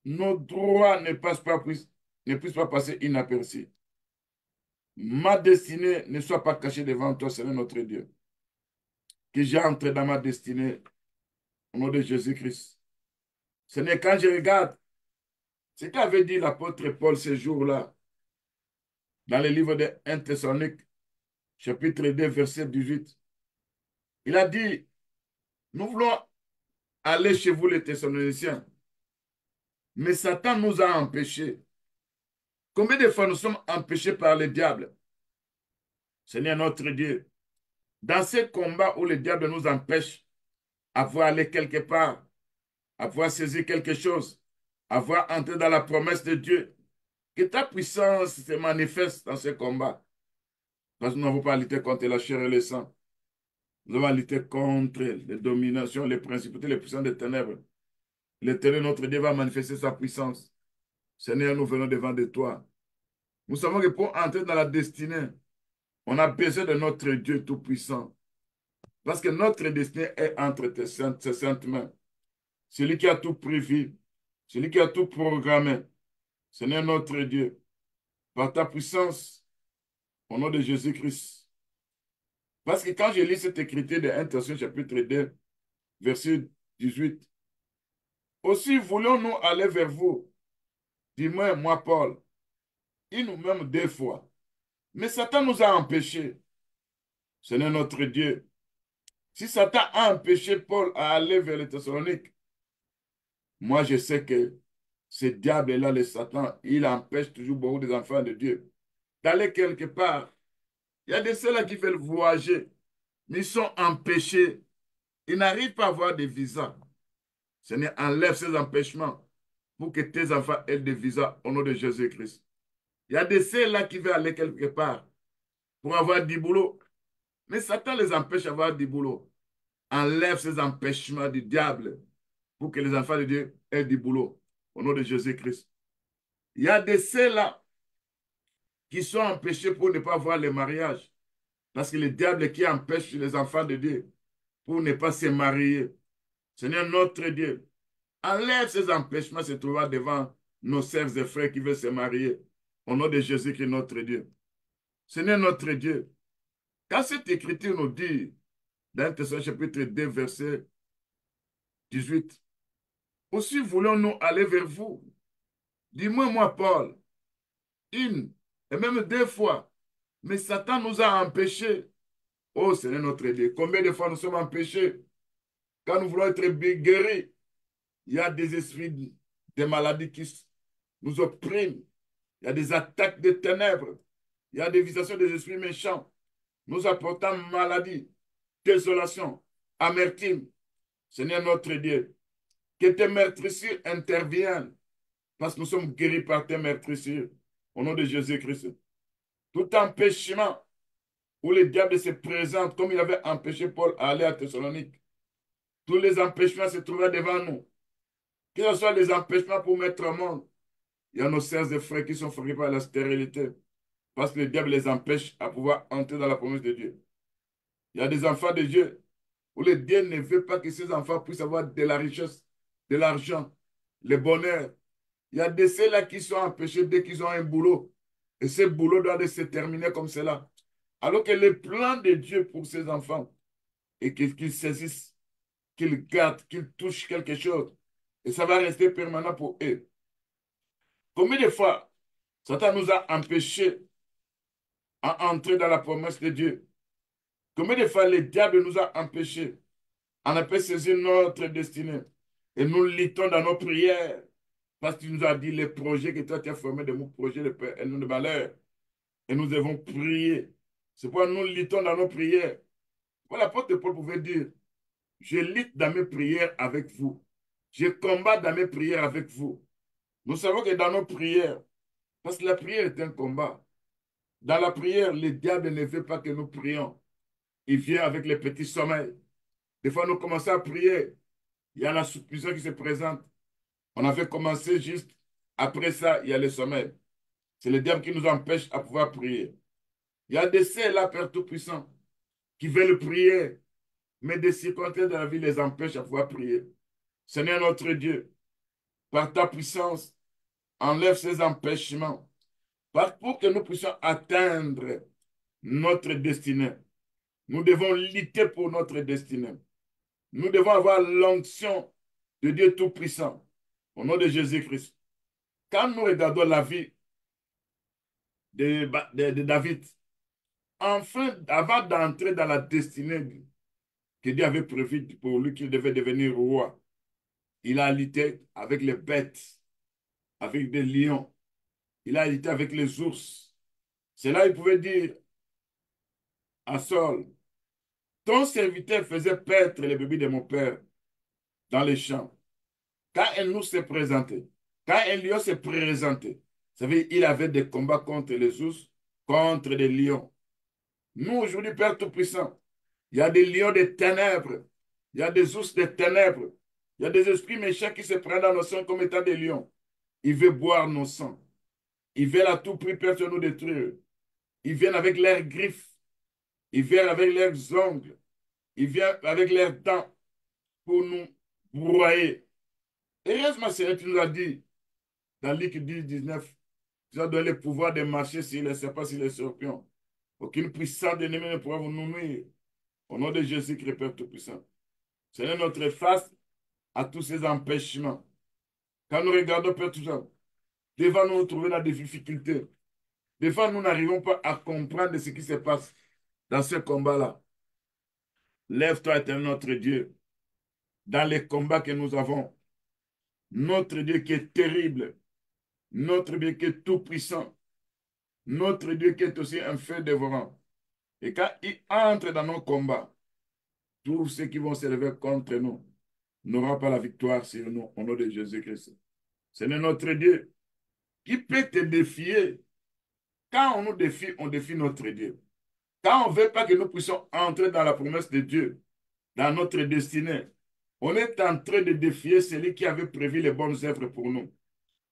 nos droits ne puissent pas passer inaperçus. Ma destinée ne soit pas cachée devant toi, Seigneur notre Dieu. Que j'entre dans ma destinée au nom de Jésus-Christ. Seigneur, quand je regarde ce qu'avait dit l'apôtre Paul ce jour-là, dans le livre de 1 Thessalonique, chapitre 2, verset 18, il a dit, nous voulons aller chez vous les Thessaloniciens, mais Satan nous a empêchés. Combien de fois nous sommes empêchés par le diable? Seigneur notre Dieu, dans ces combats où le diable nous empêche à pouvoir aller quelque part, à pouvoir saisir quelque chose, à pouvoir entrer dans la promesse de Dieu, que ta puissance se manifeste dans ces combats. Parce que nous n'avons pas lutté contre la chair et le sang. Nous avons lutté contre les dominations, les principautés, les puissances des ténèbres. L'Éternel, notre Dieu, va manifester sa puissance. Seigneur, nous venons devant de toi. Nous savons que pour entrer dans la destinée, on a besoin de notre Dieu Tout-Puissant. Parce que notre destinée est entre ses saintes mains. Celui qui a tout prévu, celui qui a tout programmé. Seigneur, notre Dieu, par ta puissance, au nom de Jésus-Christ. Parce que quand je lis cette écriture de 1 Thessaloniciens chapitre 2, verset 18, aussi voulons-nous aller vers vous, dis-moi, moi, Paul, une ou même deux fois. Mais Satan nous a empêchés. Seigneur notre Dieu, si Satan a empêché Paul à aller vers les Thessaloniques, moi je sais que ce diable-là, le Satan, il empêche toujours beaucoup des enfants de Dieu d'aller quelque part. Il y a de ceux-là qui veulent voyager, mais ils sont empêchés. Ils n'arrivent pas à avoir des visas. Seigneur, enlève ces empêchements pour que tes enfants aient des visas au nom de Jésus-Christ. Il y a de ceux-là qui veulent aller quelque part pour avoir du boulot, mais Satan les empêche d'avoir du boulot. Enlève ces empêchements du diable pour que les enfants de Dieu aient du boulot au nom de Jésus-Christ. Il y a de ceux-là qui sont empêchés pour ne pas avoir le mariage. Parce que le diable qui empêche les enfants de Dieu pour ne pas se marier. Seigneur notre Dieu, enlève ces empêchements se trouvant devant nos sœurs et frères qui veulent se marier. Au nom de Jésus-Christ notre Dieu. Seigneur notre Dieu, quand cette écriture nous dit, dans Thessaloniciens chapitre 2, verset 18, aussi voulons-nous aller vers vous. Dis-moi, moi, Paul, une et même deux fois, mais Satan nous a empêchés. Oh Seigneur notre Dieu, combien de fois nous sommes empêchés quand nous voulons être guéris? Il y a des esprits, des maladies qui nous oppriment. Il y a des attaques de ténèbres. Il y a des visitations des esprits méchants. Nous apportons maladie, désolation, amertume. Seigneur notre Dieu, que tes meurtrissures interviennent parce que nous sommes guéris par tes meurtrissures. Au nom de Jésus-Christ. Tout empêchement où le diable se présente comme il avait empêché Paul à aller à Thessalonique. Tous les empêchements se trouvaient devant nous. Que ce soit les empêchements pour mettre au monde. Il y a nos sœurs et frères qui sont frappés par la stérilité parce que le diable les empêche à pouvoir entrer dans la promesse de Dieu. Il y a des enfants de Dieu où le Dieu ne veut pas que ces enfants puissent avoir de la richesse, de l'argent, le bonheur. Il y a de ceux-là qui sont empêchés dès qu'ils ont un boulot. Et ce boulot doit se terminer comme cela. Alors que le plan de Dieu pour ces enfants est qu'ils saisissent, qu'ils gardent, qu'ils touchent quelque chose. Et ça va rester permanent pour eux. Combien de fois Satan nous a empêchés à entrer dans la promesse de Dieu? Combien de fois le diable nous a empêchés à ne pas saisir notre destinée? Et nous luttons dans nos prières parce qu'il nous a dit les projets que toi tu as formés de mon projet de paix et non de malheur. Et nous devons prier. C'est pourquoi nous luttons dans nos prières. Voilà, l'apôtre Paul pouvait dire, Je lutte dans mes prières avec vous. Je combats dans mes prières avec vous. Nous savons que dans nos prières, parce que la prière est un combat, dans la prière, le diable ne veut pas que nous prions. Il vient avec les petits sommeils. Des fois, nous commençons à prier. Il y a la soumission qui se présente. On avait commencé juste. Après ça, il y a le sommeil. C'est le diable qui nous empêche à pouvoir prier. Il y a des saints là, Père Tout-Puissant, qui veulent prier, mais des circonstances de la vie les empêchent à pouvoir prier. Seigneur notre Dieu, par ta puissance, enlève ces empêchements pour que nous puissions atteindre notre destinée. Nous devons lutter pour notre destinée. Nous devons avoir l'onction de Dieu Tout-Puissant, au nom de Jésus-Christ. Quand nous regardons la vie de David, enfin, avant d'entrer dans la destinée que Dieu avait prévue pour lui qu'il devait devenir roi, il a lutté avec les bêtes, avec des lions, il a lutté avec les ours. C'est là qu'il pouvait dire à Saul, ton serviteur faisait paître les bébés de mon père dans les champs. Quand un ours s'est présenté, quand un lion s'est présenté, ça veut dire qu'il avait des combats contre les ours, contre les lions. Nous, aujourd'hui, Père Tout-Puissant, il y a des lions des ténèbres, il y a des ours des ténèbres, il y a des esprits méchants qui se prennent dans nos sangs comme étant des lions. Ils veulent boire nos sangs. Ils veulent à tout prix faire nous détruire. Ils viennent avec leurs griffes. Ils viennent avec leurs ongles. Ils viennent avec leurs dents pour nous broyer. Heureusement, Seigneur, tu nous as dit, dans Luc 10, 19, tu as donné le pouvoir de marcher sur les serpents, sur les scorpions. Aucune puissance d'ennemi ne pourra vous nuire. Au nom de Jésus-Christ, Père Tout-Puissant. Seigneur, notre face à tous ces empêchements. Quand nous regardons, Père Tout-Puissant, devant nous trouver dans des difficultés. Des fois, nous n'arrivons pas à comprendre ce qui se passe dans ce combat-là. Lève-toi, éternel notre Dieu, dans les combats que nous avons. Notre Dieu qui est terrible, notre Dieu qui est tout-puissant, notre Dieu qui est aussi un feu dévorant. Et quand il entre dans nos combats, tous ceux qui vont se lever contre nous n'auront pas la victoire sur nous au nom de Jésus-Christ. C'est notre Dieu qui peut te défier. Quand on nous défie, on défie notre Dieu. Quand on ne veut pas que nous puissions entrer dans la promesse de Dieu, dans notre destinée, on est en train de défier celui qui avait prévu les bonnes œuvres pour nous.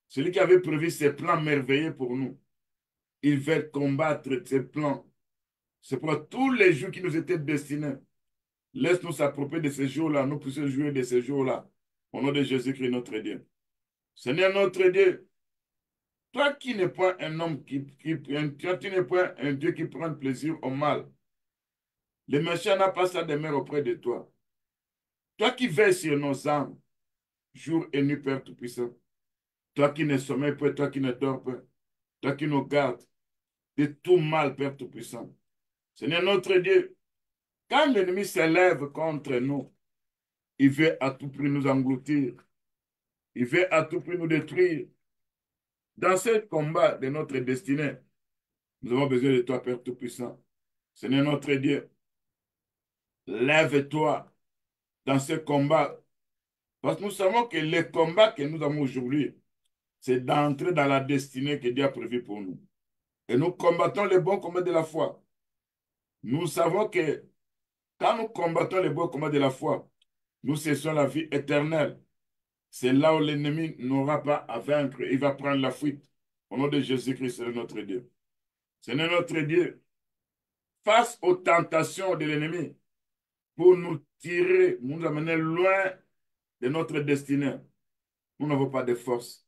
Celui qui avait prévu ses plans merveilleux pour nous. Il veut combattre ses plans. C'est pour tous les jours qui nous étaient destinés. Laisse-nous s'approprier de ces jours-là. Nous puissions jouer de ces jours-là. Au nom de Jésus-Christ, notre Dieu. Seigneur, notre Dieu, toi qui n'es pas un homme toi, tu n'es pas un Dieu qui prend plaisir au mal. Le méchant n'a pas sa demeure auprès de toi. Toi qui veilles sur nos âmes, jour et nuit, Père Tout-Puissant. Toi qui ne sommeilles pas, toi qui ne dors pas. Toi qui nous gardes de tout mal, Père Tout-Puissant. Seigneur notre Dieu, quand l'ennemi s'élève contre nous, il veut à tout prix nous engloutir. Il veut à tout prix nous détruire. Dans ce combat de notre destinée, nous avons besoin de toi, Père Tout-Puissant. Seigneur notre Dieu, lève-toi dans ce combat. Parce que nous savons que le combat que nous avons aujourd'hui, c'est d'entrer dans la destinée que Dieu a prévue pour nous. Et nous combattons les bons combats de la foi. Nous savons que quand nous combattons les bons combats de la foi, nous cessons la vie éternelle. C'est là où l'ennemi n'aura pas à vaincre. Il va prendre la fuite. Au nom de Jésus-Christ, c'est notre Dieu. Seigneur notre Dieu, face aux tentations de l'ennemi, pour nous tirer, nous amener loin de notre destinée, nous n'avons pas de force.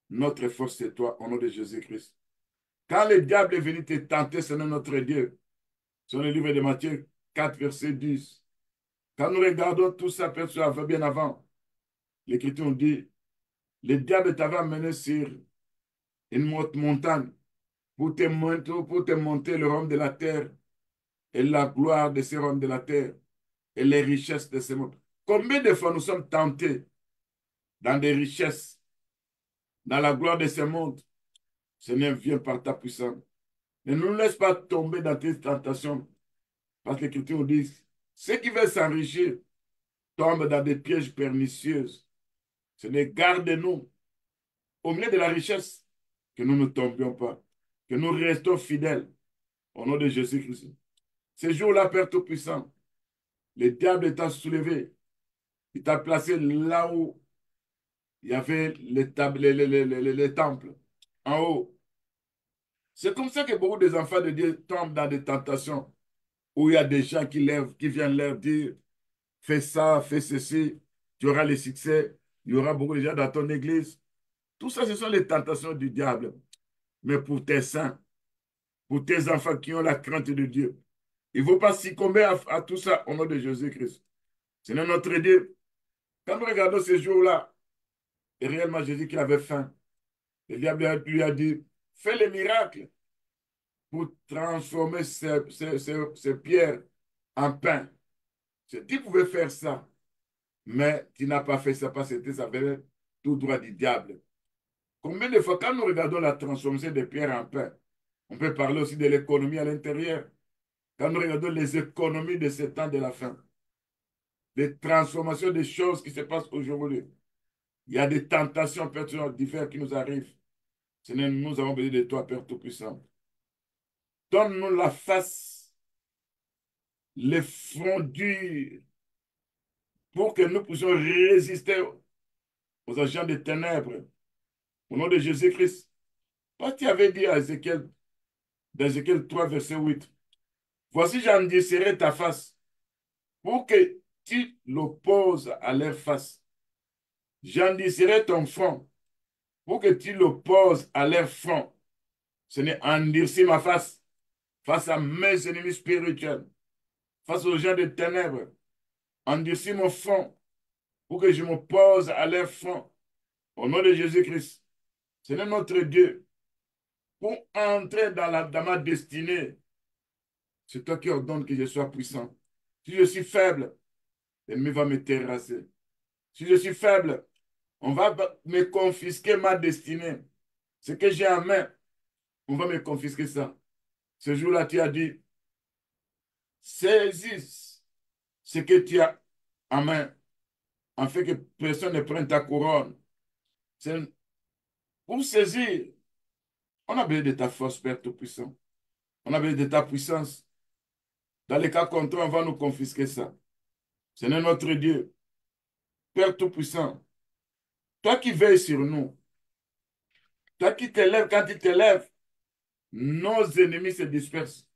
Notre force, c'est toi, au nom de Jésus-Christ. Quand le diable est venu te tenter, Seigneur notre Dieu, sur le livre de Matthieu 4, verset 10, quand nous regardons tout ça, bien avant, l'Écriture nous dit, le diable t'avait amené sur une montagne pour te montrer le royaume de la terre et la gloire de ce royaume de la terre et les richesses de ce monde. Combien de fois nous sommes tentés dans des richesses, dans la gloire de ce monde? Seigneur, viens par ta puissance. Ne nous laisse pas tomber dans tes tentations, parce que l'Écriture nous dit, ceux qui veulent s'enrichir tombent dans des pièges pernicieux. Seigneur, garde-nous au milieu de la richesse, que nous ne tombions pas, que nous restons fidèles au nom de Jésus-Christ. Ce jour-là, Père Tout-Puissant, le diable t'a soulevé, il t'a placé là où il y avait les temples, en haut. C'est comme ça que beaucoup des enfants de Dieu tombent dans des tentations où il y a des gens qui viennent leur dire, fais ça, fais ceci, tu auras le succès, il y aura beaucoup de gens dans ton église. Tout ça, ce sont les tentations du diable. Mais pour tes saints, pour tes enfants qui ont la crainte de Dieu, il ne faut pas succomber à tout ça au nom de Jésus-Christ. C'est notre Dieu. Quand nous regardons ces jours-là, et réellement Jésus qui avait faim, le diable lui a dit, fais les miracles pour transformer ces pierres en pain. Tu pouvais faire ça, mais tu n'as pas fait ça parce que ça venait tout droit du diable. Combien de fois, quand nous regardons la transformation des pierres en pain, on peut parler aussi de l'économie à l'intérieur. Quand nous regardons les économies de ce temps de la fin, les transformations des choses qui se passent aujourd'hui, il y a des tentations personnelles diverses qui nous arrivent. Seigneur, nous avons besoin de toi, Père Tout-Puissant. Donne-nous la face, les fronts durs, pour que nous puissions résister aux agents des ténèbres. Au nom de Jésus-Christ. Parce que tu avais dit à Ézéchiel, dans Ézéchiel 3, verset 8, voici, j'endurcirai ta face pour que tu l'opposes à leur face. J'endurcirai ton front pour que tu l'opposes à leur front. Ce n'est endurcir ma face face à mes ennemis spirituels, face aux gens des ténèbres. Endurcir mon front pour que je m'oppose à leur front. Au nom de Jésus-Christ. C'est notre Dieu. Pour entrer dans ma destinée, c'est toi qui ordonnes que je sois puissant. Si je suis faible, l'ennemi va me terrasser. Si je suis faible, on va me confisquer ma destinée. Ce que j'ai en main, on va me confisquer ça. Ce jour-là, tu as dit, saisis ce que tu as en main, afin que personne ne prenne ta couronne. C'est pour saisir, on a besoin de ta force, Père Tout-Puissant. On a besoin de ta puissance. Dans les cas contraires, on va nous confisquer ça. Seigneur notre Dieu, Père Tout-Puissant, toi qui veilles sur nous, toi qui t'élèves, quand tu t'élèves, nos ennemis se dispersent.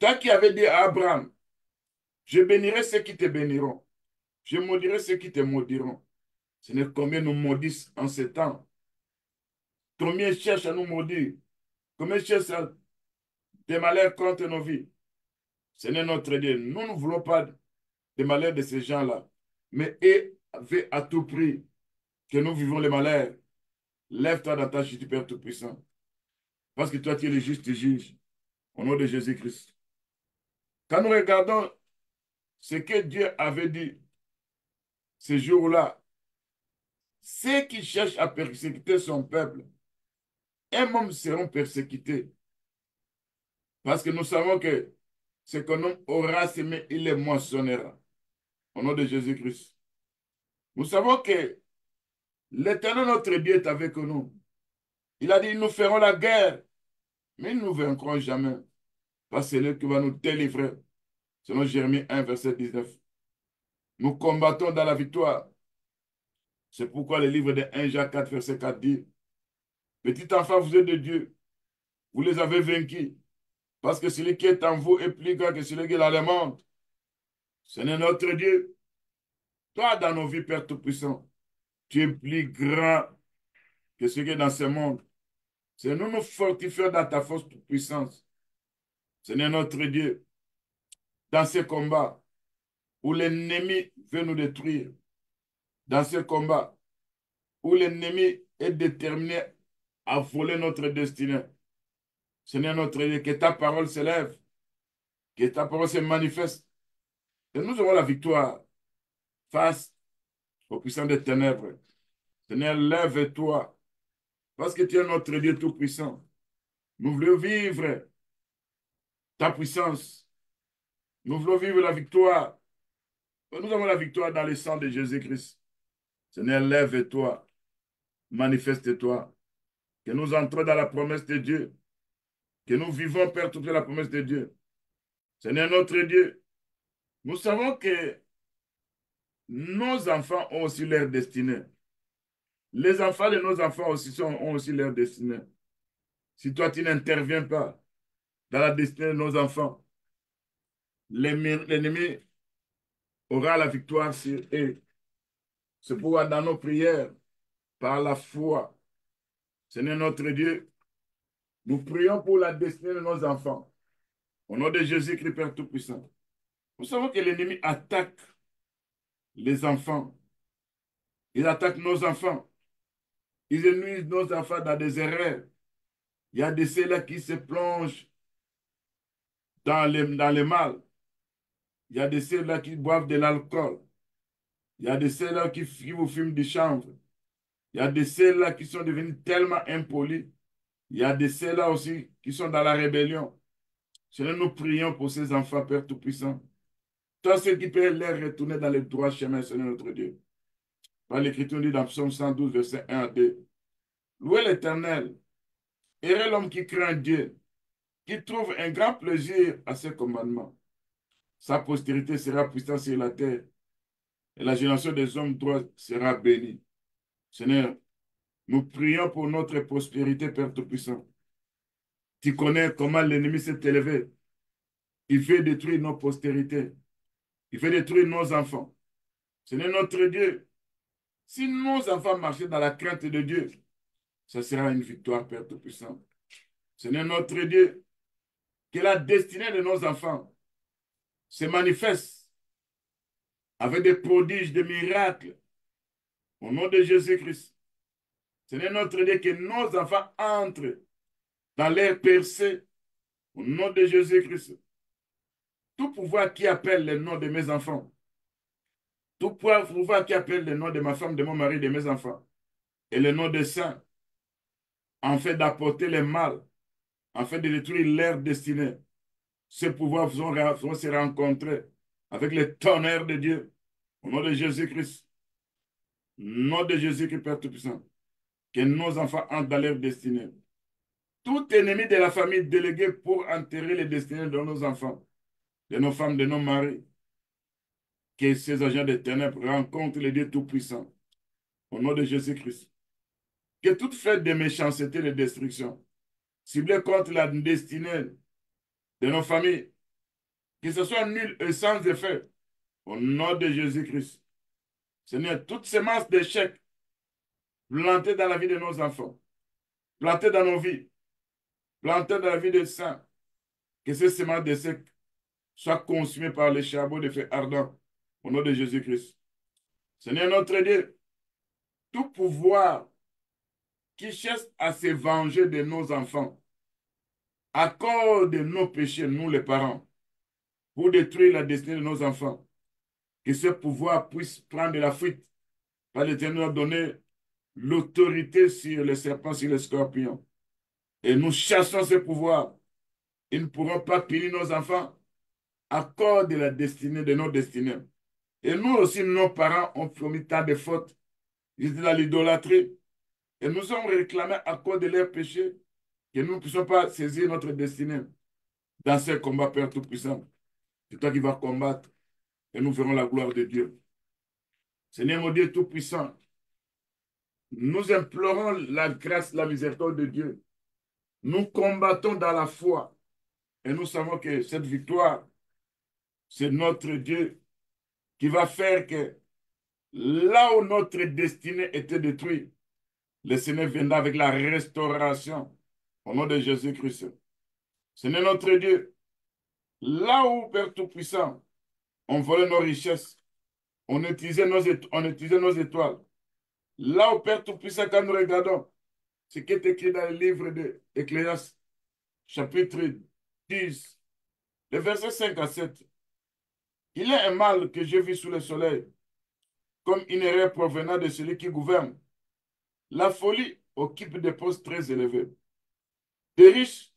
Toi qui avais dit à Abraham, je bénirai ceux qui te béniront, je maudirai ceux qui te maudiront. Ce n'est combien nous maudissent en ce temps. Combien cherchent à nous maudire. Combien cherchent des malheurs contre nos vies. Seigneur notre Dieu, nous ne voulons pas des malheurs de ces gens-là, mais veut à tout prix que nous vivons les malheurs. Lève-toi dans ta chute, Père Tout-Puissant. Parce que toi, tu es le juste juge. Au nom de Jésus-Christ. Quand nous regardons ce que Dieu avait dit ce jour-là, ceux qui cherchent à persécuter son peuple, eux-mêmes seront persécutés. Parce que nous savons que ce qu'on aura semé, il les moissonnera. Au nom de Jésus-Christ. Nous savons que l'Éternel, notre Dieu, est avec nous. Il a dit, nous ferons la guerre, mais nous ne vaincrons jamais. Parce que c'est lui qui va nous délivrer. Selon Jérémie 1, verset 19. Nous combattons dans la victoire. C'est pourquoi le livre de 1 Jean 4, verset 4 dit, petit enfant, vous êtes de Dieu. Vous les avez vaincus. Parce que celui qui est en vous est plus grand que celui qui est dans le monde. Ce n'est notre Dieu. Toi, dans nos vies, Père Tout-Puissant, tu es plus grand que ce qui est dans ce monde. C'est nous nous fortifions dans ta force toute puissance. Ce n'est notre Dieu. Dans ce combat où l'ennemi veut nous détruire, dans ce combat où l'ennemi est déterminé à voler notre destinée, ce n'est notre Dieu. Que ta parole s'élève, que ta parole se manifeste. Et nous aurons la victoire face aux puissants des ténèbres. Seigneur, lève-toi, parce que tu es notre Dieu tout-puissant. Nous voulons vivre ta puissance. Nous voulons vivre la victoire Nous avons la victoire dans le sang de Jésus-Christ. Seigneur, lève-toi, manifeste-toi, que nous entrons dans la promesse de Dieu, que nous vivons, Père, toute la promesse de Dieu. Seigneur notre Dieu, nous savons que nos enfants ont aussi leur destinée. Les enfants de nos enfants aussi ont aussi leur destinée. Si toi, tu n'interviens pas dans la destinée de nos enfants, l'ennemi aura la victoire sur eux. C'est pourquoi dans nos prières, par la foi, Seigneur notre Dieu, nous prions pour la destinée de nos enfants. Au nom de Jésus-Christ, Père Tout-Puissant. Nous savons que l'ennemi attaque les enfants. Il attaque nos enfants. Ils nuisent nos enfants dans des erreurs. Il y a de ceux-là qui se plongent dans le mal. Il y a de ceux-là qui boivent de l'alcool. Il y a de ceux-là qui vous fument du chanvre. Il y a de ceux-là qui sont devenus tellement impolis. Il y a de ceux-là aussi qui sont dans la rébellion. Seigneur, nous prions pour ces enfants, Père Tout-Puissant. Toi, ceux qui peuvent les retourner dans le droit chemin, Seigneur notre Dieu. Par l'Écriture dit dans Psaume 112, verset 1 à 2. Louez l'Éternel. Heureux l'homme qui craint Dieu, qui trouve un grand plaisir à ses commandements. Sa postérité sera puissante sur la terre, et la génération des hommes droits sera bénie. Seigneur, nous prions pour notre prospérité, Père Tout-Puissant. Tu connais comment l'ennemi s'est élevé. Il veut détruire nos postérités. Il veut détruire nos enfants. Seigneur notre Dieu, si nos enfants marchaient dans la crainte de Dieu, ce sera une victoire, Père Tout-Puissant. Seigneur notre Dieu, que la destinée de nos enfants se manifeste avec des prodiges, des miracles, au nom de Jésus-Christ. Seigneur notre Dieu, que nos enfants entrent dans leur percée, au nom de Jésus-Christ. Tout pouvoir qui appelle le nom de mes enfants, tout pouvoir qui appelle le nom de ma femme, de mon mari, de mes enfants, et le nom des saints, en fait d'apporter le mal, en fait de détruire leur destinée. Ces pouvoirs vont se rencontrer avec le tonnerre de Dieu, au nom de Jésus-Christ. Au nom de Jésus-Christ, Père Tout-Puissant. Que nos enfants entrent dans leur destinée. Tout ennemi de la famille délégué pour enterrer les destinées de nos enfants, de nos femmes, de nos maris, que ces agents des ténèbres rencontrent le Dieu Tout-Puissant, au nom de Jésus-Christ. Que toute fête de méchanceté et de destruction, ciblée contre la destinée de nos familles, que ce soit nul et sans effet, au nom de Jésus-Christ. Seigneur, toute semence d'échec plantée dans la vie de nos enfants, plantée dans nos vies, plantée dans la vie des saints, que ces semences d'échec soient consumées par les charbons de feu ardent, au nom de Jésus-Christ. Seigneur notre Dieu, tout pouvoir qui cherche à se venger de nos enfants, à cause de nos péchés, nous les parents, pour détruire la destinée de nos enfants, que ce pouvoir puisse prendre la fuite, par l'Éternel a donné l'autorité sur les serpents, sur les scorpions. Et nous chassons ce pouvoir. Ils ne pourront pas punir nos enfants à cause de la destinée, de nos destinées. Et nous aussi, nos parents ont commis tant de fautes. Ils étaient dans l'idolâtrie. Et nous sommes réclamés à cause de leurs péchés que nous ne puissions pas saisir notre destinée dans ce combat, Père Tout-Puissant. C'est toi qui vas combattre et nous verrons la gloire de Dieu. Seigneur mon Dieu Tout-Puissant, nous implorons la grâce, la miséricorde de Dieu. Nous combattons dans la foi et nous savons que cette victoire, c'est notre Dieu qui va faire que là où notre destinée était détruite, le Seigneur viendra avec la restauration au nom de Jésus-Christ. Seigneur notre Dieu, là où, Père Tout-Puissant, on volait nos richesses, on utilisait on utilisait nos étoiles. Là où, Père Tout-Puissant, quand nous regardons ce qui est écrit dans le livre d'Ecclésiaste, chapitre 10, le verset 5 à 7, il y a un mal que j'ai vu sous le soleil, comme une erreur provenant de celui qui gouverne. La folie occupe des postes très élevés. Des riches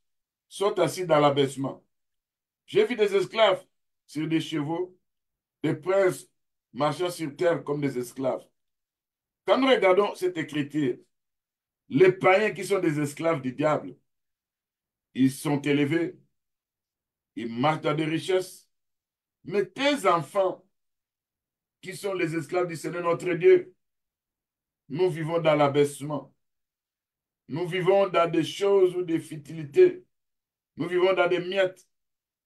sont assis dans l'abaissement. J'ai vu des esclaves sur des chevaux, des princes marchant sur terre comme des esclaves. Quand nous regardons cette écriture, les païens qui sont des esclaves du diable, ils sont élevés, ils marchent dans des richesses, mais tes enfants qui sont les esclaves du Seigneur notre Dieu, nous vivons dans l'abaissement. Nous vivons dans des choses ou des futilités. Nous vivons dans des miettes.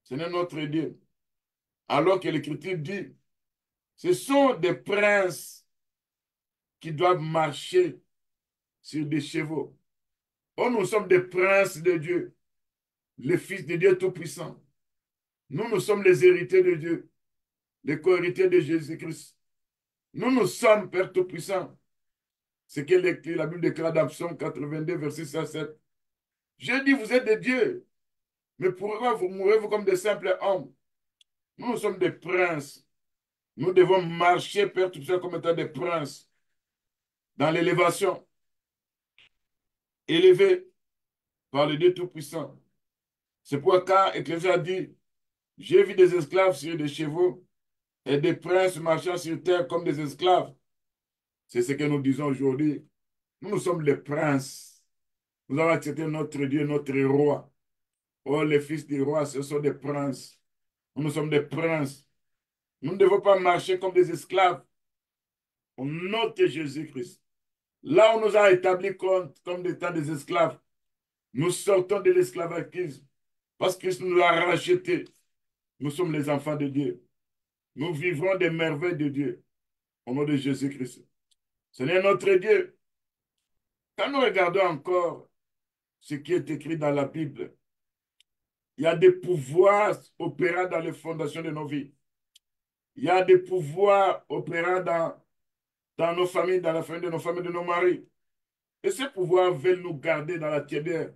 Seigneur notre Dieu. Alors que l'Écriture dit, ce sont des princes qui doivent marcher sur des chevaux. Oh, nous sommes des princes de Dieu, les fils de Dieu Tout-Puissant. Nous sommes les héritiers de Dieu, les co-héritiers de Jésus-Christ. Nous sommes, Père Tout-Puissant. C'est que la Bible déclare dans Psaume 82, verset 6 à 7. Je dis, vous êtes des dieux, mais pourquoi vous mourrez-vous comme des simples hommes? Nous sommes des princes. Nous devons marcher, Père Tout-Puissant, comme étant des princes dans l'élévation, élevés par le Dieu Tout-Puissant. C'est pourquoi quand Ecclésia dit, j'ai vu des esclaves sur des chevaux et des princes marchant sur terre comme des esclaves. C'est ce que nous disons aujourd'hui. Nous sommes les princes. Nous avons accepté notre Dieu, notre roi. Oh, les fils du roi, ce sont des princes. Nous sommes des princes. Nous ne devons pas marcher comme des esclaves. Au nom de Jésus-Christ. Là où nous a établis comme des esclaves, nous sortons de l'esclavagisme parce que Christ nous a rachetés. Nous sommes les enfants de Dieu. Nous vivrons des merveilles de Dieu au nom de Jésus-Christ. Seigneur notre Dieu, quand nous regardons encore ce qui est écrit dans la Bible, il y a des pouvoirs opérant dans les fondations de nos vies. Il y a des pouvoirs opérant dans nos familles, dans la famille de nos familles, de nos maris. Et ces pouvoirs veulent nous garder dans la tiédeur.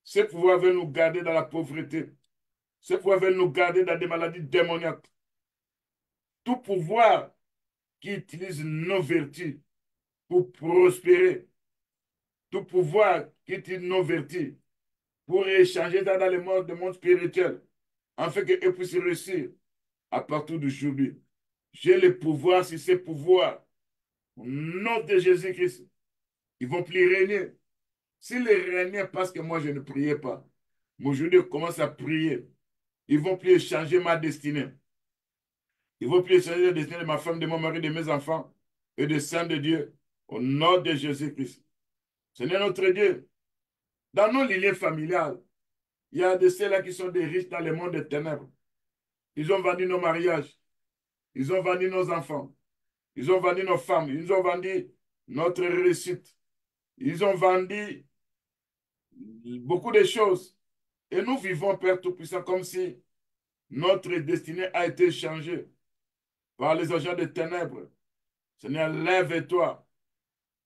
Ces pouvoirs veulent nous garder dans la pauvreté. Ces pouvoirs veulent nous garder dans des maladies démoniaques. Tout pouvoir qui utilise nos vertus pour prospérer, tout pouvoir qui utilise nos vertus pour échanger dans le monde spirituel, afin qu'eux puissent réussir à partir d'aujourd'hui. J'ai le pouvoir sur ces pouvoirs. Au nom de Jésus-Christ, ils ne vont plus régner. S'ils régnaient parce que moi je ne priais pas, moi aujourd'hui je commence à prier. Ils ne vont plus changer ma destinée. Ils ne vont plus changer la destinée de ma femme, de mon mari, de mes enfants et des saints de Dieu. Au nom de Jésus-Christ. Seigneur notre Dieu, dans nos lignées familiales, il y a de ceux-là qui sont des riches dans le monde des ténèbres. Ils ont vendu nos mariages. Ils ont vendu nos enfants. Ils ont vendu nos femmes. Ils ont vendu notre réussite. Ils ont vendu beaucoup de choses. Et nous vivons, Père Tout-Puissant, comme si notre destinée a été changée par les agents des ténèbres. Seigneur, lève-toi.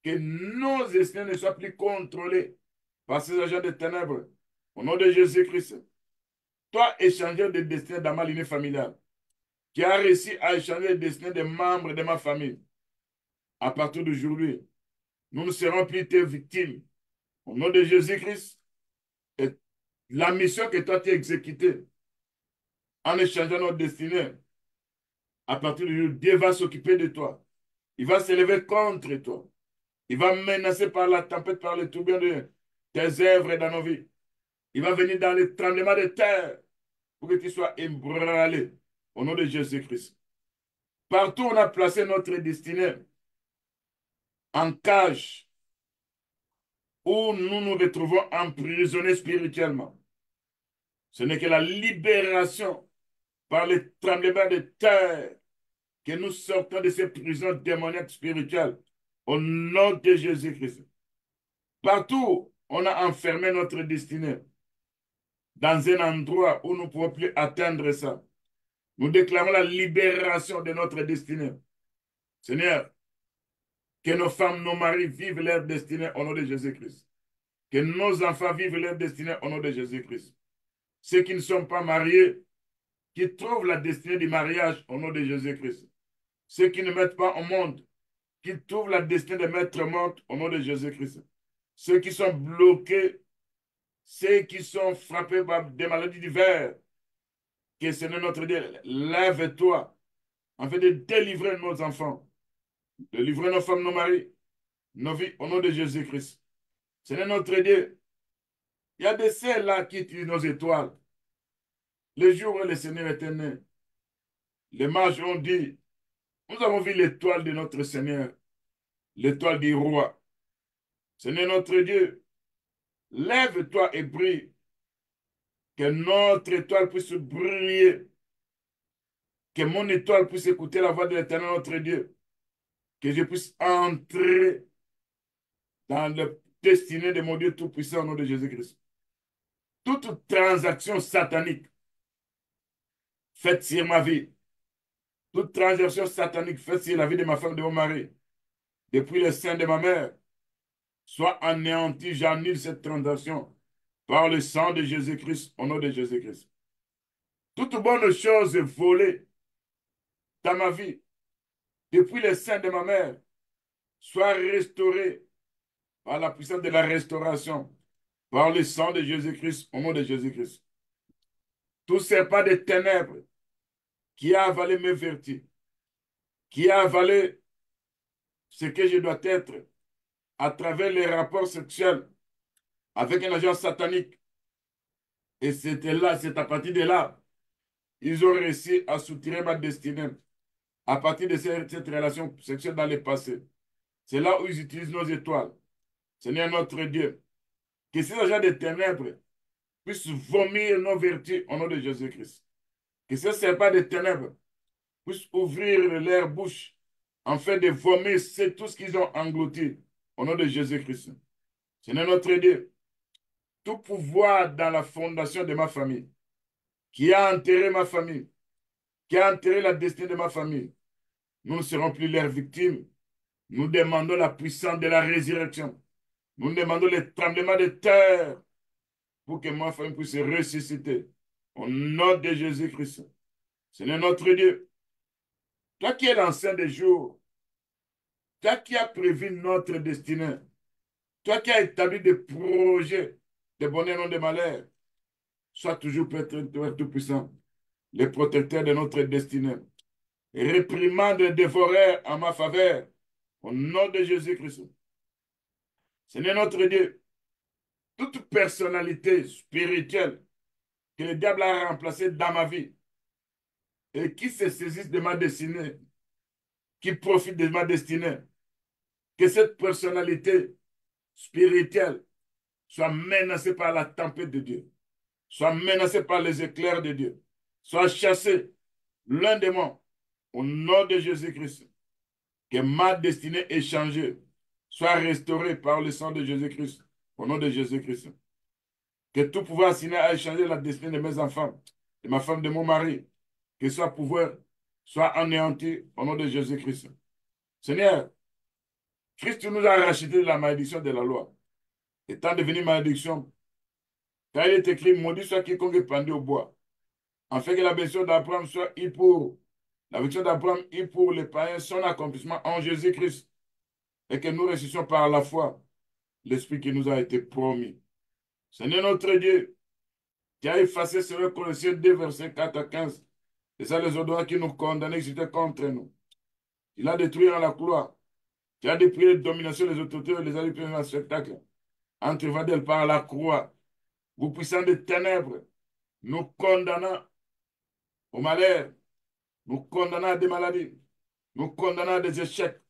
Que nos destinées ne soient plus contrôlées par ces agents des ténèbres. Au nom de Jésus-Christ. Toi, échangeur de destinée dans ma lignée familiale, qui a réussi à échanger les destinées des membres de ma famille, à partir d'aujourd'hui, nous ne serons plus tes victimes. Au nom de Jésus-Christ, et la mission que toi tu as exécutée en échangeant notre destinée, à partir d'aujourd'hui, Dieu va s'occuper de toi. Il va s'élever contre toi. Il va menacer par la tempête, par le tourbillon de tes œuvres dans nos vies. Il va venir dans les tremblements de terre pour que tu sois ébranlé au nom de Jésus-Christ. Partout où on a placé notre destinée en cage, où nous nous retrouvons emprisonnés spirituellement. Ce n'est que la libération par les tremblements de terre que nous sortons de ces prisons démoniaques spirituelles au nom de Jésus-Christ. Partout, on a enfermé notre destinée dans un endroit où nous ne pouvons plus atteindre ça. Nous déclarons la libération de notre destinée. Seigneur, que nos femmes, nos maris vivent leur destinée au nom de Jésus-Christ. Que nos enfants vivent leur destinée au nom de Jésus-Christ. Ceux qui ne sont pas mariés, qui trouvent la destinée du mariage au nom de Jésus-Christ. Ceux qui ne mettent pas au monde, qui trouvent la destinée de mettre au monde au nom de Jésus-Christ. Ceux qui sont bloqués, ceux qui sont frappés par des maladies diverses. Que Seigneur notre Dieu, lève-toi afin de délivrer nos enfants, de livrer nos femmes, nos maris, nos vies, au nom de Jésus-Christ. Seigneur notre Dieu, il y a des ciels-là qui utilisent nos étoiles. Le jour où le Seigneur était né, les mages ont dit, nous avons vu l'étoile de notre Seigneur, l'étoile du roi. Seigneur notre Dieu, lève-toi et brille, que notre étoile puisse briller, que mon étoile puisse écouter la voix de l'Éternel notre Dieu, que je puisse entrer dans le destinée de mon Dieu Tout-Puissant au nom de Jésus-Christ. Toute transaction satanique faite sur ma vie, toute transaction satanique faite sur la vie de ma femme, de mon mari, depuis le sein de ma mère, soit anéantie, j'annule cette transaction par le sang de Jésus-Christ, au nom de Jésus-Christ. Toute bonne chose volée dans ma vie, depuis le sein de ma mère, soit restaurée par la puissance de la restauration, par le sang de Jésus-Christ, au nom de Jésus-Christ. Tout serpent des ténèbres qui a avalé mes vertus, qui a avalé ce que je dois être à travers les rapports sexuels avec un agent satanique. Et c'était là, c'est à partir de là, ils ont réussi à soutirer ma destinée à partir de cette relation sexuelle dans le passé. C'est là où ils utilisent nos étoiles. Seigneur notre Dieu, que ces agents des ténèbres puissent vomir nos vertus au nom de Jésus-Christ. Que ces serpents des ténèbres puissent ouvrir leur bouche afin de vomir tout ce qu'ils ont englouti au nom de Jésus-Christ. Seigneur notre Dieu, tout pouvoir dans la fondation de ma famille, qui a enterré ma famille, qui a enterré la destinée de ma famille, nous ne serons plus leurs victimes. Nous demandons la puissance de la résurrection. Nous demandons le tremblement de terre pour que ma famille puisse ressusciter. Au nom de Jésus-Christ. Seigneur notre Dieu, toi qui es l'ancien des jours, toi qui as prévu notre destinée, toi qui as établi des projets de bonheur, non de malheur, sois toujours Père Tout-Puissant, le protecteur de notre destinée. Réprimande les dévoreurs en ma faveur, au nom de Jésus-Christ. Seigneur notre Dieu, toute personnalité spirituelle que le diable a remplacée dans ma vie et qui se saisisse de ma destinée, qui profite de ma destinée, que cette personnalité spirituelle soit menacée par la tempête de Dieu, soit menacée par les éclairs de Dieu, soit chassée l'un des mots au nom de Jésus-Christ, que ma destinée est changée, soit restaurée par le sang de Jésus-Christ, au nom de Jésus-Christ. Que tout pouvoir assigné à échanger la destinée de mes enfants, de ma femme, de mon mari, que ce pouvoir soit anéanti au nom de Jésus-Christ. Seigneur, Christ nous a racheté de la malédiction de la loi, étant devenu malédiction, car il est écrit, maudit soit quiconque est pendu au bois, afin que la bénédiction d'Abraham soit eu pour, la bénédiction d'Abraham eu pour les païens, son accomplissement en Jésus-Christ, et que nous ressuscitions par la foi l'Esprit qui nous a été promis. Seigneur notre Dieu, qui a effacé sur le Colossiens 2, versets 4 à 15, et ça les ordonnances qui nous condamnaient, qui étaient contre nous. Il a détruit à la croix, qui a dépouillé les dominations des autorités et les a détruits dans le spectacle. Entre Vadel par la croix, vous puissants des ténèbres, nous condamnant au malheur, nous condamnant à des maladies, nous condamnant à des échecs,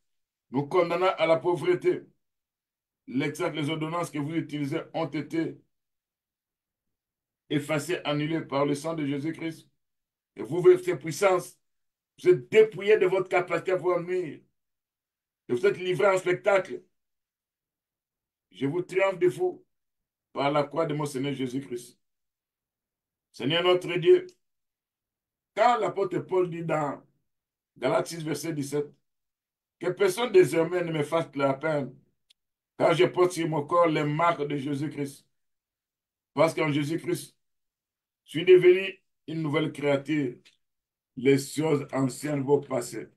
nous condamnant à la pauvreté. Les ordonnances que vous utilisez ont été effacées, annulées par le sang de Jésus-Christ. Et vous, ces puissances, vous êtes dépouillés de votre capacité à pouvoir nuire. Et vous êtes livrés en spectacle. Je vous triomphe de vous par la croix de mon Seigneur Jésus-Christ. Seigneur notre Dieu, quand l'apôtre Paul dit dans Galates 6, verset 17, que personne désormais ne me fasse la peine, car je porte sur mon corps les marques de Jésus-Christ. Parce qu'en Jésus-Christ, je suis devenu une nouvelle créature. Les choses anciennes vont passer.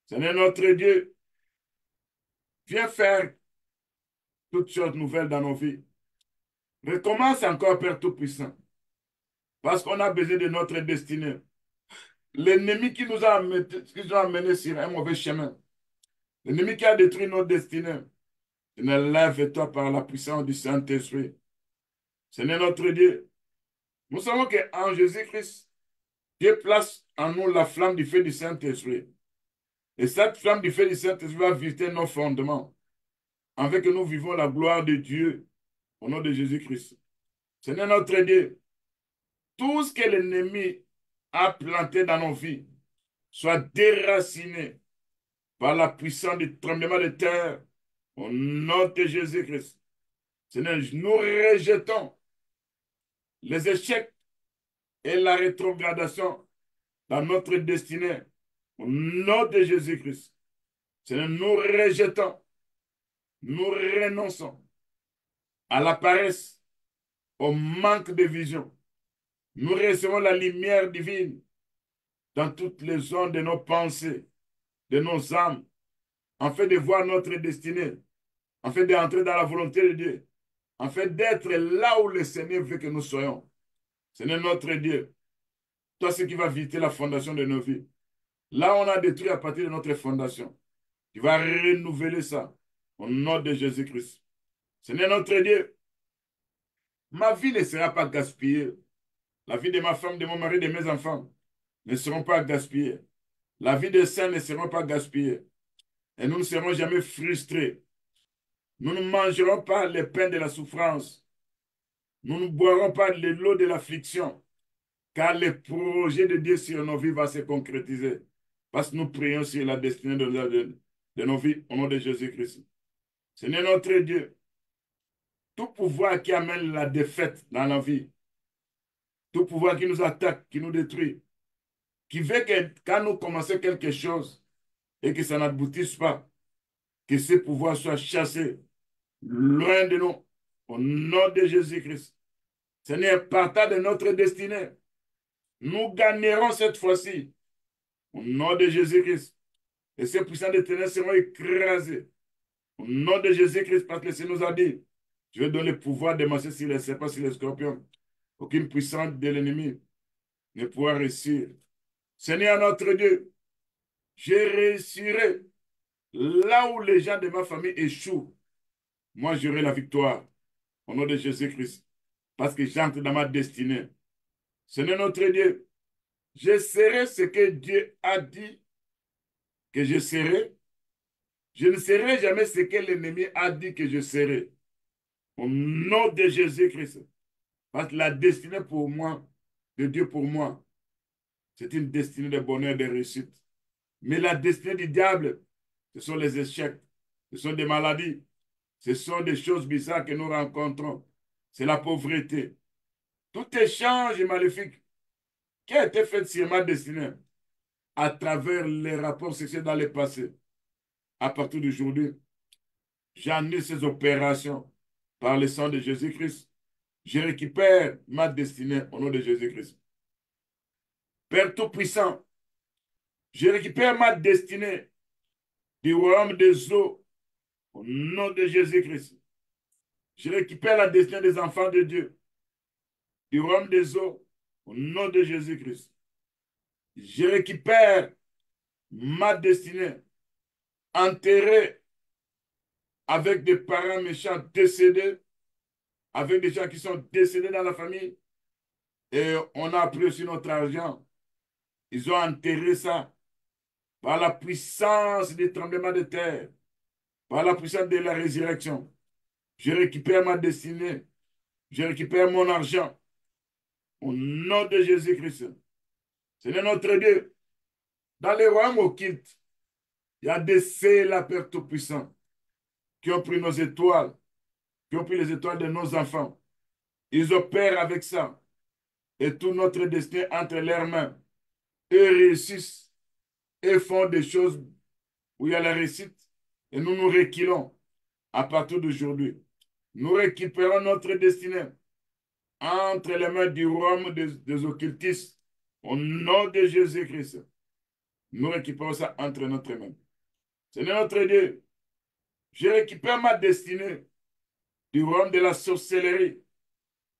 Seigneur notre Dieu, viens faire toutes choses nouvelles dans nos vies. Recommence encore, Père Tout-Puissant, parce qu'on a besoin de notre destinée. L'ennemi qui nous a amenés sur un mauvais chemin. L'ennemi qui a détruit notre destinée. Lève-toi par la puissance du Saint-Esprit. Seigneur notre Dieu, nous savons qu'en Jésus-Christ, Dieu place en nous la flamme du feu du Saint-Esprit. Et cette flamme du feu du Saint-Esprit va visiter nos fondements, afin que nous vivons la gloire de Dieu au nom de Jésus-Christ. Seigneur notre Dieu, tout ce que l'ennemi a planté dans nos vies soit déraciné par la puissance du tremblement de terre au nom de Jésus-Christ. Seigneur, nous rejetons les échecs et la rétrogradation dans notre destinée au nom de Jésus-Christ. Seigneur, nous rejetons, nous renonçons à la paresse, au manque de vision. Nous recevons la lumière divine dans toutes les zones de nos pensées, de nos âmes, afin de voir notre destinée, afin d'entrer dans la volonté de Dieu, afin d'être là où le Seigneur veut que nous soyons. Seigneur notre Dieu, toi, ce qui va visiter la fondation de nos vies. Là, on a détruit à partir de notre fondation. Tu vas renouveler ça au nom de Jésus-Christ. Seigneur notre Dieu, ma vie ne sera pas gaspillée. La vie de ma femme, de mon mari, de mes enfants ne seront pas gaspillées. La vie des saints ne sera pas gaspillée. Et nous ne serons jamais frustrés. Nous ne mangerons pas les pains de la souffrance. Nous ne boirons pas l'eau de l'affliction. Car le projet de Dieu sur nos vies va se concrétiser. Parce que nous prions sur la destinée de nos vies au nom de Jésus-Christ. Seigneur notre Dieu, tout pouvoir qui amène la défaite dans la vie, tout pouvoir qui nous attaque, qui nous détruit, qui veut que quand nous commençons quelque chose et que ça n'aboutisse pas, que ce pouvoir soit chassé loin de nous, au nom de Jésus-Christ. Seigneur, partant de notre destinée, nous gagnerons cette fois-ci, au nom de Jésus-Christ. Et ces puissants de ténèbres seront écrasés, au nom de Jésus-Christ, parce que le Seigneur nous a dit, je vais donner le pouvoir de marcher sur les serpents, sur les scorpions. Aucune puissance de l'ennemi ne pourra réussir. Seigneur notre Dieu, je réussirai là où les gens de ma famille échouent. Moi, j'aurai la victoire au nom de Jésus-Christ parce que j'entre dans ma destinée. Seigneur notre Dieu, je serai ce que Dieu a dit que je serai. Je ne serai jamais ce que l'ennemi a dit que je serai. Au nom de Jésus-Christ. Parce que la destinée pour moi, de Dieu pour moi, c'est une destinée de bonheur, de réussite. Mais la destinée du diable, ce sont les échecs, ce sont des maladies, ce sont des choses bizarres que nous rencontrons. C'est la pauvreté. Tout échange maléfique qui a été fait sur ma destinée à travers les rapports sexuels dans le passé. À partir d'aujourd'hui, j'annule ces opérations par le sang de Jésus-Christ. Je récupère ma destinée au nom de Jésus-Christ. Père Tout-Puissant, je récupère ma destinée du royaume des eaux au nom de Jésus-Christ. Je récupère la destinée des enfants de Dieu du royaume des eaux au nom de Jésus-Christ. Je récupère ma destinée enterrée avec des parents méchants décédés, avec des gens qui sont décédés dans la famille et on a pris aussi notre argent. Ils ont enterré ça par la puissance des tremblements de terre, par la puissance de la résurrection. Je récupère ma destinée, je récupère mon argent au nom de Jésus-Christ. Seigneur notre Dieu, dans les royaumes occultes, il y a des la Père Tout-Puissant qui ont pris nos étoiles, qui ont pris les étoiles de nos enfants. Ils opèrent avec ça. Et tout notre destin entre leurs mains. Eux réussissent et font des choses où il y a la réussite. Et nous nous reculons à partir d'aujourd'hui. Nous récupérons notre destinée entre les mains du royaume des occultistes. Au nom de Jésus-Christ. Nous récupérons ça entre notre mains. Seigneur notre Dieu, je récupère ma destinée du royaume de la sorcellerie.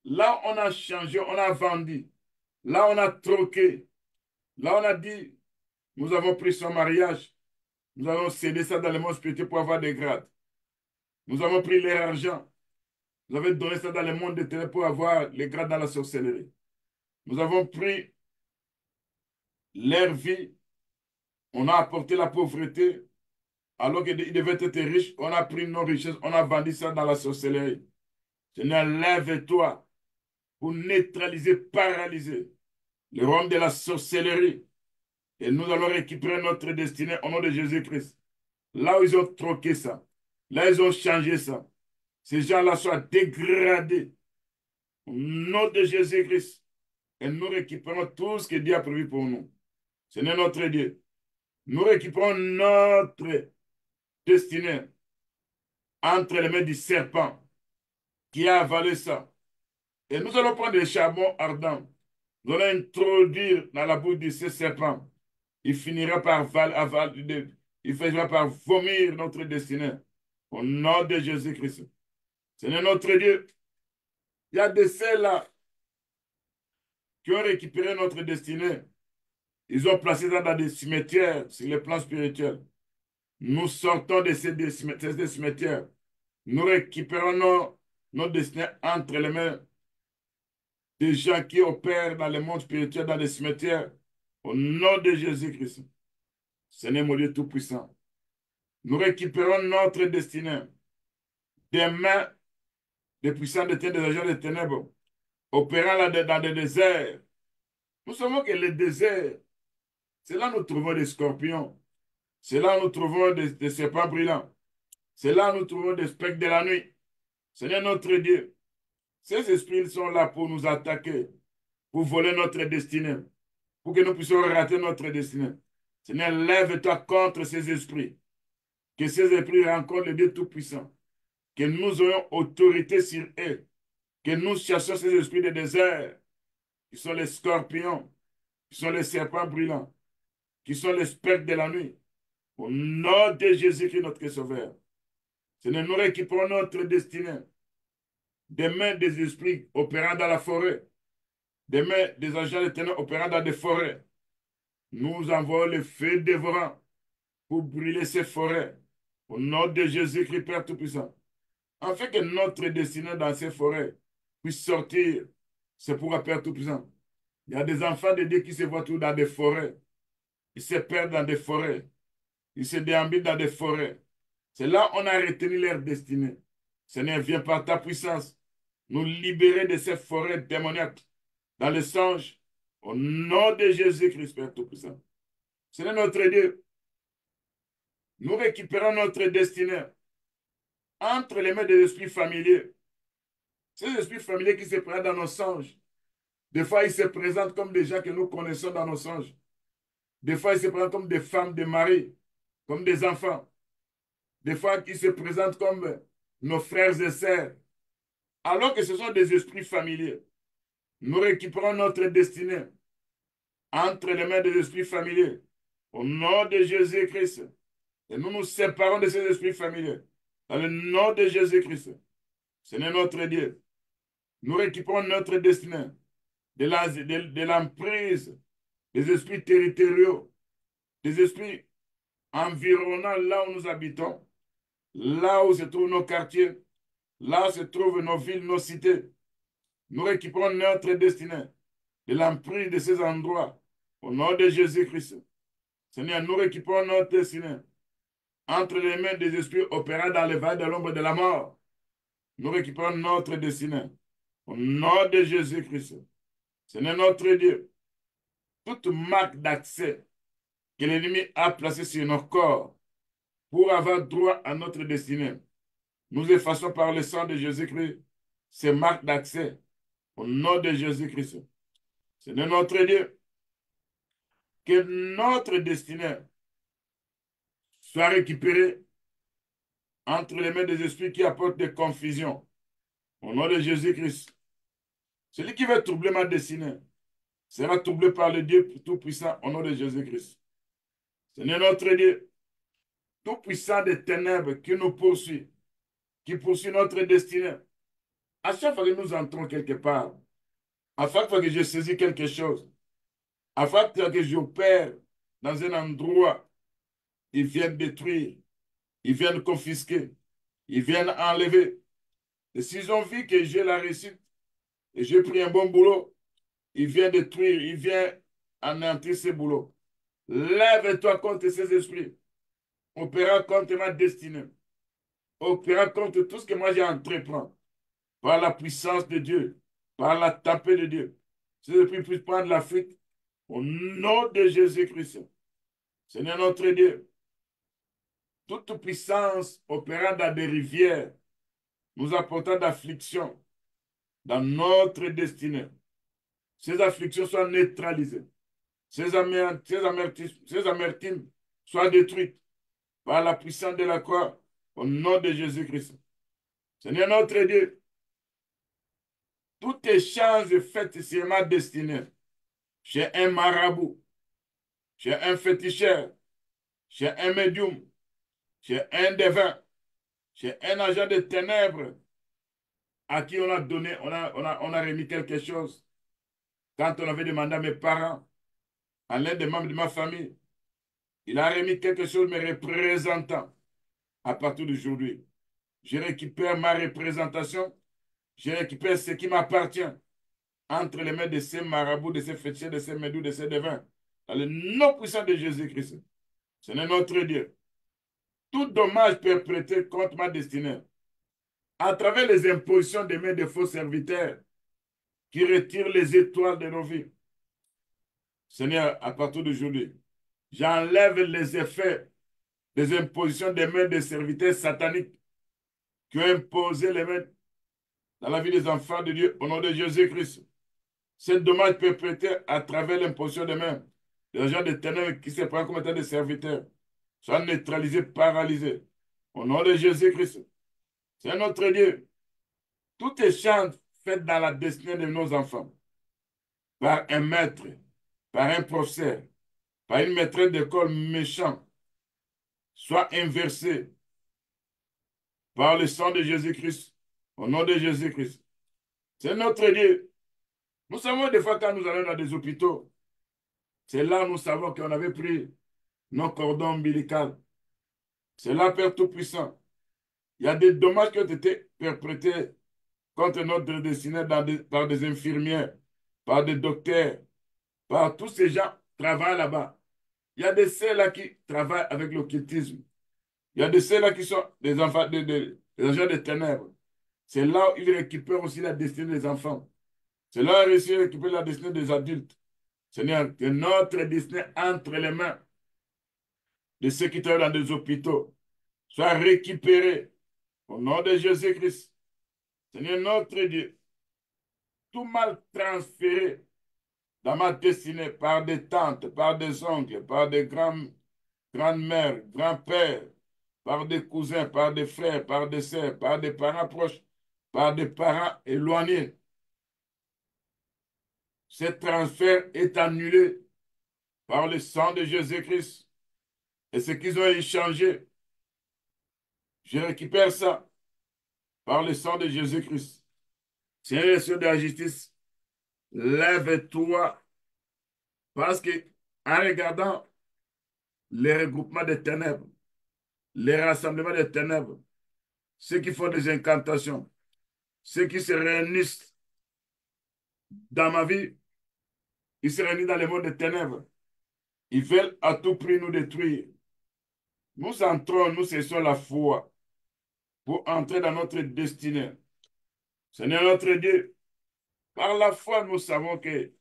Là, on a changé, on a vendu. Là, on a troqué Là, on a dit, nous avons pris son mariage, nous allons céder ça dans le monde spirituel pour avoir des grades. Nous avons pris leur argent, nous avons donné ça dans le monde des ténèbres pour avoir les grades dans la sorcellerie. Nous avons pris leur vie, on a apporté la pauvreté, alors qu'ils devaient être riches, on a pris nos richesses, on a vendu ça dans la sorcellerie. Seigneur, lève-toi pour neutraliser, paralyser le royaume de la sorcellerie. Et nous allons récupérer notre destinée au nom de Jésus-Christ. Là où ils ont troqué ça, là ils ont changé ça, ces gens-là soient dégradés au nom de Jésus-Christ. Et nous récupérons tout ce que Dieu a prévu pour nous. Seigneur notre Dieu, nous récupérons notre destinée entre les mains du serpent qui a avalé ça. Et nous allons prendre des charbons ardents. Nous allons introduire dans la bouche de ce serpent. Il finira par il finira par vomir notre destinée. Au nom de Jésus-Christ. Seigneur notre Dieu, il y a de ceux-là qui ont récupéré notre destinée. Ils ont placé ça dans des cimetières sur le plan spirituel. Nous sortons de ces cimetières. Nous récupérons nos destinées entre les mains des gens qui opèrent dans le monde spirituel, dans les cimetières. Au nom de Jésus-Christ. Seigneur mon Dieu Tout-Puissant. Nous récupérons notre destinée des mains des puissants des ténèbres, des agents des ténèbres, opérant dans des déserts. Nous savons que les déserts, c'est là où nous trouvons des scorpions. C'est là où nous trouvons des serpents brillants. C'est là où nous trouvons des spectres de la nuit. Seigneur notre Dieu, ces esprits sont là pour nous attaquer, pour voler notre destinée, pour que nous puissions rater notre destinée. Seigneur, lève-toi contre ces esprits. Que ces esprits rencontrent le Dieu Tout-Puissant. Que nous ayons autorité sur eux. Que nous cherchions ces esprits de désert, qui sont les scorpions, qui sont les serpents brillants, qui sont les spectres de la nuit. Au nom de Jésus-Christ, notre Sauveur. Seigneur, nous récupérons notre destinée des mains des esprits opérant dans la forêt, des mains des agents de ténèbres opérant dans des forêts. Nous envoyons le feu dévorant pour brûler ces forêts. Au nom de Jésus-Christ, Père Tout-Puissant. Afin que notre destinée dans ces forêts puisse sortir, c'est pourquoi, Père Tout-Puissant. Il y a des enfants de Dieu qui se voient tous dans des forêts. Ils se perdent dans des forêts. Ils se déambulent dans des forêts. C'est là qu'on a retenu leur destinée. Seigneur, viens par ta puissance nous libérer de ces forêts démoniaques dans le songe. Au nom de Jésus-Christ, Père Tout-Puissant. Seigneur notre Dieu, nous récupérons notre destinée entre les mains des esprits familiers. Ces esprits familiers qui se présentent dans nos songes. Des fois, ils se présentent comme des gens que nous connaissons dans nos songes. Des fois, ils se présentent comme des femmes, des maris, comme des enfants. Des fois, ils se présentent comme nos frères et sœurs. Alors que ce sont des esprits familiers. Nous récupérons notre destinée entre les mains des esprits familiers. Au nom de Jésus-Christ. Et nous nous séparons de ces esprits familiers. Dans le nom de Jésus-Christ. Seigneur notre Dieu. Nous récupérons notre destinée de l'emprise des esprits territoriaux, des esprits environnants là où nous habitons, là où se trouvent nos quartiers, là où se trouvent nos villes, nos cités. Nous récupérons notre destinée de l'emprise de ces endroits au nom de Jésus-Christ. Seigneur, nous récupérons notre destinée entre les mains des esprits opérant dans les valles de l'ombre de la mort. Nous récupérons notre destinée au nom de Jésus-Christ. Seigneur notre Dieu, toute marque d'accès que l'ennemi a placée sur nos corps pour avoir droit à notre destinée, nous effaçons par le sang de Jésus-Christ ces marques d'accès au nom de Jésus-Christ. Seigneur notre Dieu, que notre destinée soit récupérée entre les mains des esprits qui apportent des confusions au nom de Jésus-Christ. Celui qui veut troubler ma destinée sera troublé par le Dieu Tout-Puissant au nom de Jésus-Christ. Seigneur notre Dieu, Tout-Puissant des ténèbres qui nous poursuit, qui poursuit notre destinée, à chaque fois que nous entrons quelque part, à chaque fois que je saisis quelque chose, Afin que j'opère dans un endroit, ils viennent détruire, ils viennent confisquer, ils viennent enlever. Et s'ils ont vu que j'ai la réussite et j'ai pris un bon boulot, ils viennent détruire, ils viennent anéantir ce boulot. Lève-toi contre ces esprits, opérant contre ma destinée, opérant contre tout ce que moi j'ai entrepris, par la puissance de Dieu, par la tapée de Dieu. Ces esprits puissent prendre la fuite au nom de Jésus-Christ. Seigneur notre Dieu, toute puissance opérant dans des rivières, nous apportant d'affliction dans notre destinée. Ces afflictions soient neutralisées. Ces amertumes soient détruites par la puissance de la croix au nom de Jésus-Christ. Seigneur notre Dieu, tout échange fait sur ma destinée, chez un marabout, chez un féticheur, chez un médium, chez un devin, chez un agent de ténèbres à qui on a donné, on a remis quelque chose. Quand on avait demandé à mes parents, à l'un des membres de ma famille, il a remis quelque chose me représentant. À partir d'aujourd'hui, je récupère ma représentation, je récupère ce qui m'appartient entre les mains de ces marabouts, de ces féticheurs, de ces médous, de ces devins. Dans le nom puissant de Jésus-Christ. C'est notre Dieu. Tout dommage perpétré contre ma destinée, à travers les impositions des mains de faux serviteurs qui retirent les étoiles de nos vies. Seigneur, à partir d'aujourd'hui, j'enlève les effets des impositions des mains des serviteurs sataniques qui ont imposé les mains dans la vie des enfants de Dieu au nom de Jésus-Christ. C'est dommage perpétré à travers l'imposition des mains des gens de ténèbres qui se prennent comme étant des serviteurs, soit neutralisés, paralysés. Au nom de Jésus-Christ. C'est notre Dieu. Tout échange fait dans la destinée de nos enfants, par un maître, par un professeur, par une maîtresse d'école méchant, soit inversé par le sang de Jésus-Christ, au nom de Jésus-Christ. C'est notre Dieu. Nous savons des fois quand nous allons dans des hôpitaux, c'est là où nous savons qu'on avait pris nos cordons ombilicaux. C'est là, Père Tout-Puissant. Il y a des dommages qui ont été perpétrés contre notre destinée par des infirmières, par des docteurs, par tous ces gens qui travaillent là-bas. Il y a de ceux-là qui travaillent avec l'occultisme. Il y a de ceux-là qui sont des enfants, des agents de ténèbres. C'est là où ils récupèrent aussi la destinée des enfants. C'est là où ils récupèrent la destinée des adultes. Seigneur, que notre destinée entre les mains de ceux qui travaillent dans des hôpitaux soit récupérée au nom de Jésus-Christ. Seigneur, notre Dieu, tout mal transféré dans ma destinée par des tantes, par des oncles, par des grandes-mères, grands-pères, par des cousins, par des frères, par des sœurs, par des parents proches, par des parents éloignés. Ce transfert est annulé par le sang de Jésus-Christ. Et ce qu'ils ont échangé, je récupère ça par le sang de Jésus-Christ. Seigneur, les cieux de la justice, lève-toi parce que en regardant les regroupements des ténèbres, les rassemblements des ténèbres, ceux qui font des incantations, ceux qui se réunissent dans ma vie, ils se réunissent dans le monde des ténèbres. Ils veulent à tout prix nous détruire. Nous entrons, nous cessons la foi pour entrer dans notre destinée. Seigneur notre Dieu, par la foi, nous savons que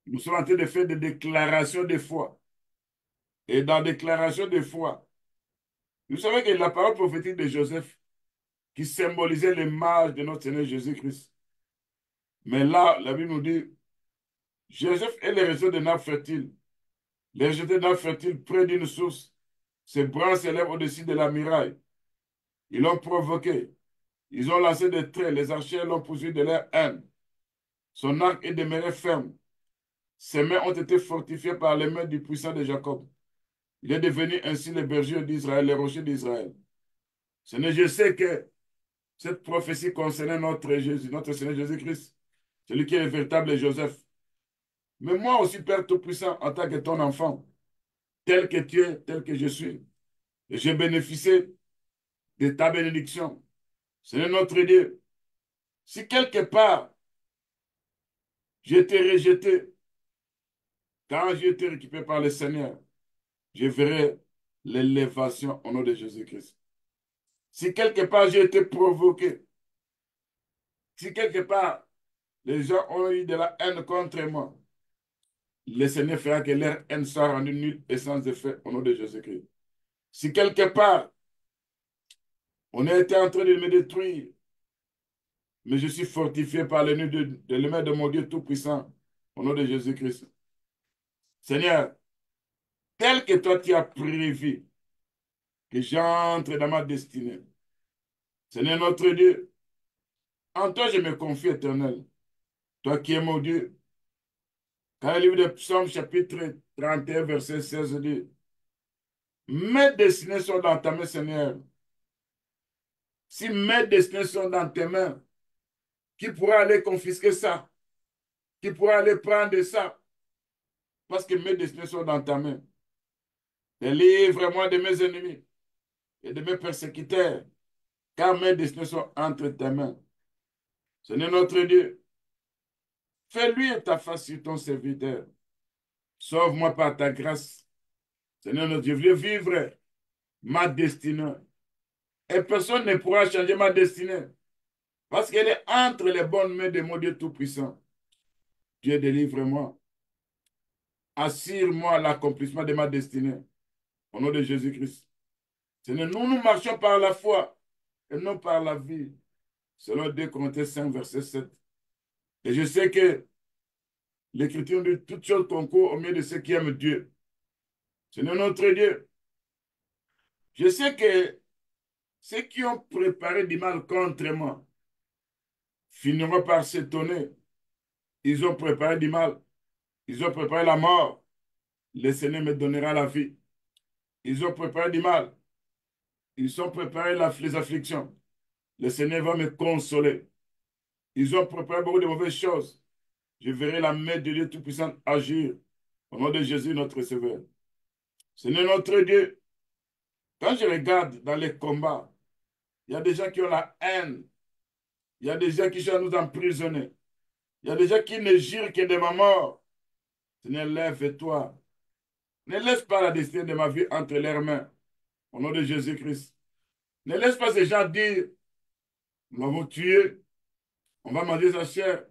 nous sommes en train de faire des déclarations de foi. Et dans la déclaration de foi, vous savez que la parole prophétique de Joseph, qui symbolisait l'image de notre Seigneur Jésus-Christ. Mais là, la Bible nous dit, Joseph est le réseau de nappes fertiles. Les rejetés de nappes fertiles près d'une source. Ses bras s'élèvent au-dessus de la muraille. Ils l'ont provoqué. Ils ont lancé des traits. Les archers l'ont poursuivi de leur haine. Son arc est demeuré ferme. Ses mains ont été fortifiées par les mains du puissant de Jacob. Il est devenu ainsi le berger d'Israël, le rocher d'Israël. Seigneur, je sais que cette prophétie concernait notre Jésus, notre Seigneur Jésus-Christ, celui qui est le véritable Joseph. Mais moi aussi, Père Tout-Puissant, en tant que ton enfant, tel que tu es, tel que je suis, et j'ai bénéficié de ta bénédiction. Seigneur notre Dieu, si quelque part j'ai été rejeté, quand j'ai été récupéré par le Seigneur, je verrai l'élévation au nom de Jésus-Christ. Si quelque part j'ai été provoqué, si quelque part les gens ont eu de la haine contre moi, le Seigneur fera que leur haine soit rendue nulle et sans effet au nom de Jésus-Christ. Si quelque part on a été en train de me détruire, mais je suis fortifié par le nom de l'emain de mon Dieu Tout-Puissant au nom de Jésus-Christ. Seigneur, tel que toi tu as prévu que j'entre dans ma destinée. Seigneur notre Dieu, en toi je me confie éternel. Toi qui es mon Dieu. Quand le livre de Psaume chapitre 31 verset 16 dit, mes destinées sont dans ta main, Seigneur. Si mes destinées sont dans tes mains, qui pourra aller confisquer ça? Qui pourra aller prendre ça? Parce que mes destinées sont dans ta main. Délivre-moi de mes ennemis et de mes persécuteurs, car mes destinées sont entre tes mains. Seigneur notre Dieu, fais-lui ta face sur ton serviteur. Sauve-moi par ta grâce. Seigneur notre Dieu, je veux vivre ma destinée. Et personne ne pourra changer ma destinée. Parce qu'elle est entre les bonnes mains de mon Dieu Tout-Puissant. Dieu, délivre-moi. Assure-moi l'accomplissement de ma destinée. Au nom de Jésus-Christ. Seigneur, nous marchons par la foi et non par la vie. Selon 2 Corinthiens 5, verset 7. Et je sais que l'Écriture dit toutes choses concourent au milieu de ceux qui aiment Dieu. Seigneur notre Dieu, je sais que ceux qui ont préparé du mal contre moi finiront par s'étonner. Ils ont préparé du mal. Ils ont préparé la mort. Le Seigneur me donnera la vie. Ils ont préparé du mal. Ils ont préparé les afflictions. Le Seigneur va me consoler. Ils ont préparé beaucoup de mauvaises choses. Je verrai la main de Dieu Tout-Puissant agir. Au nom de Jésus, notre Sauveur. Seigneur notre Dieu, quand je regarde dans les combats, il y a des gens qui ont la haine. Il y a des gens qui cherchent à nous emprisonner. Il y a des gens qui ne jurent que de ma mort. Seigneur, lève-toi. Ne laisse pas la destinée de ma vie entre leurs mains. Au nom de Jésus-Christ. Ne laisse pas ces gens dire, nous l'avons tué, on va manger sa chair,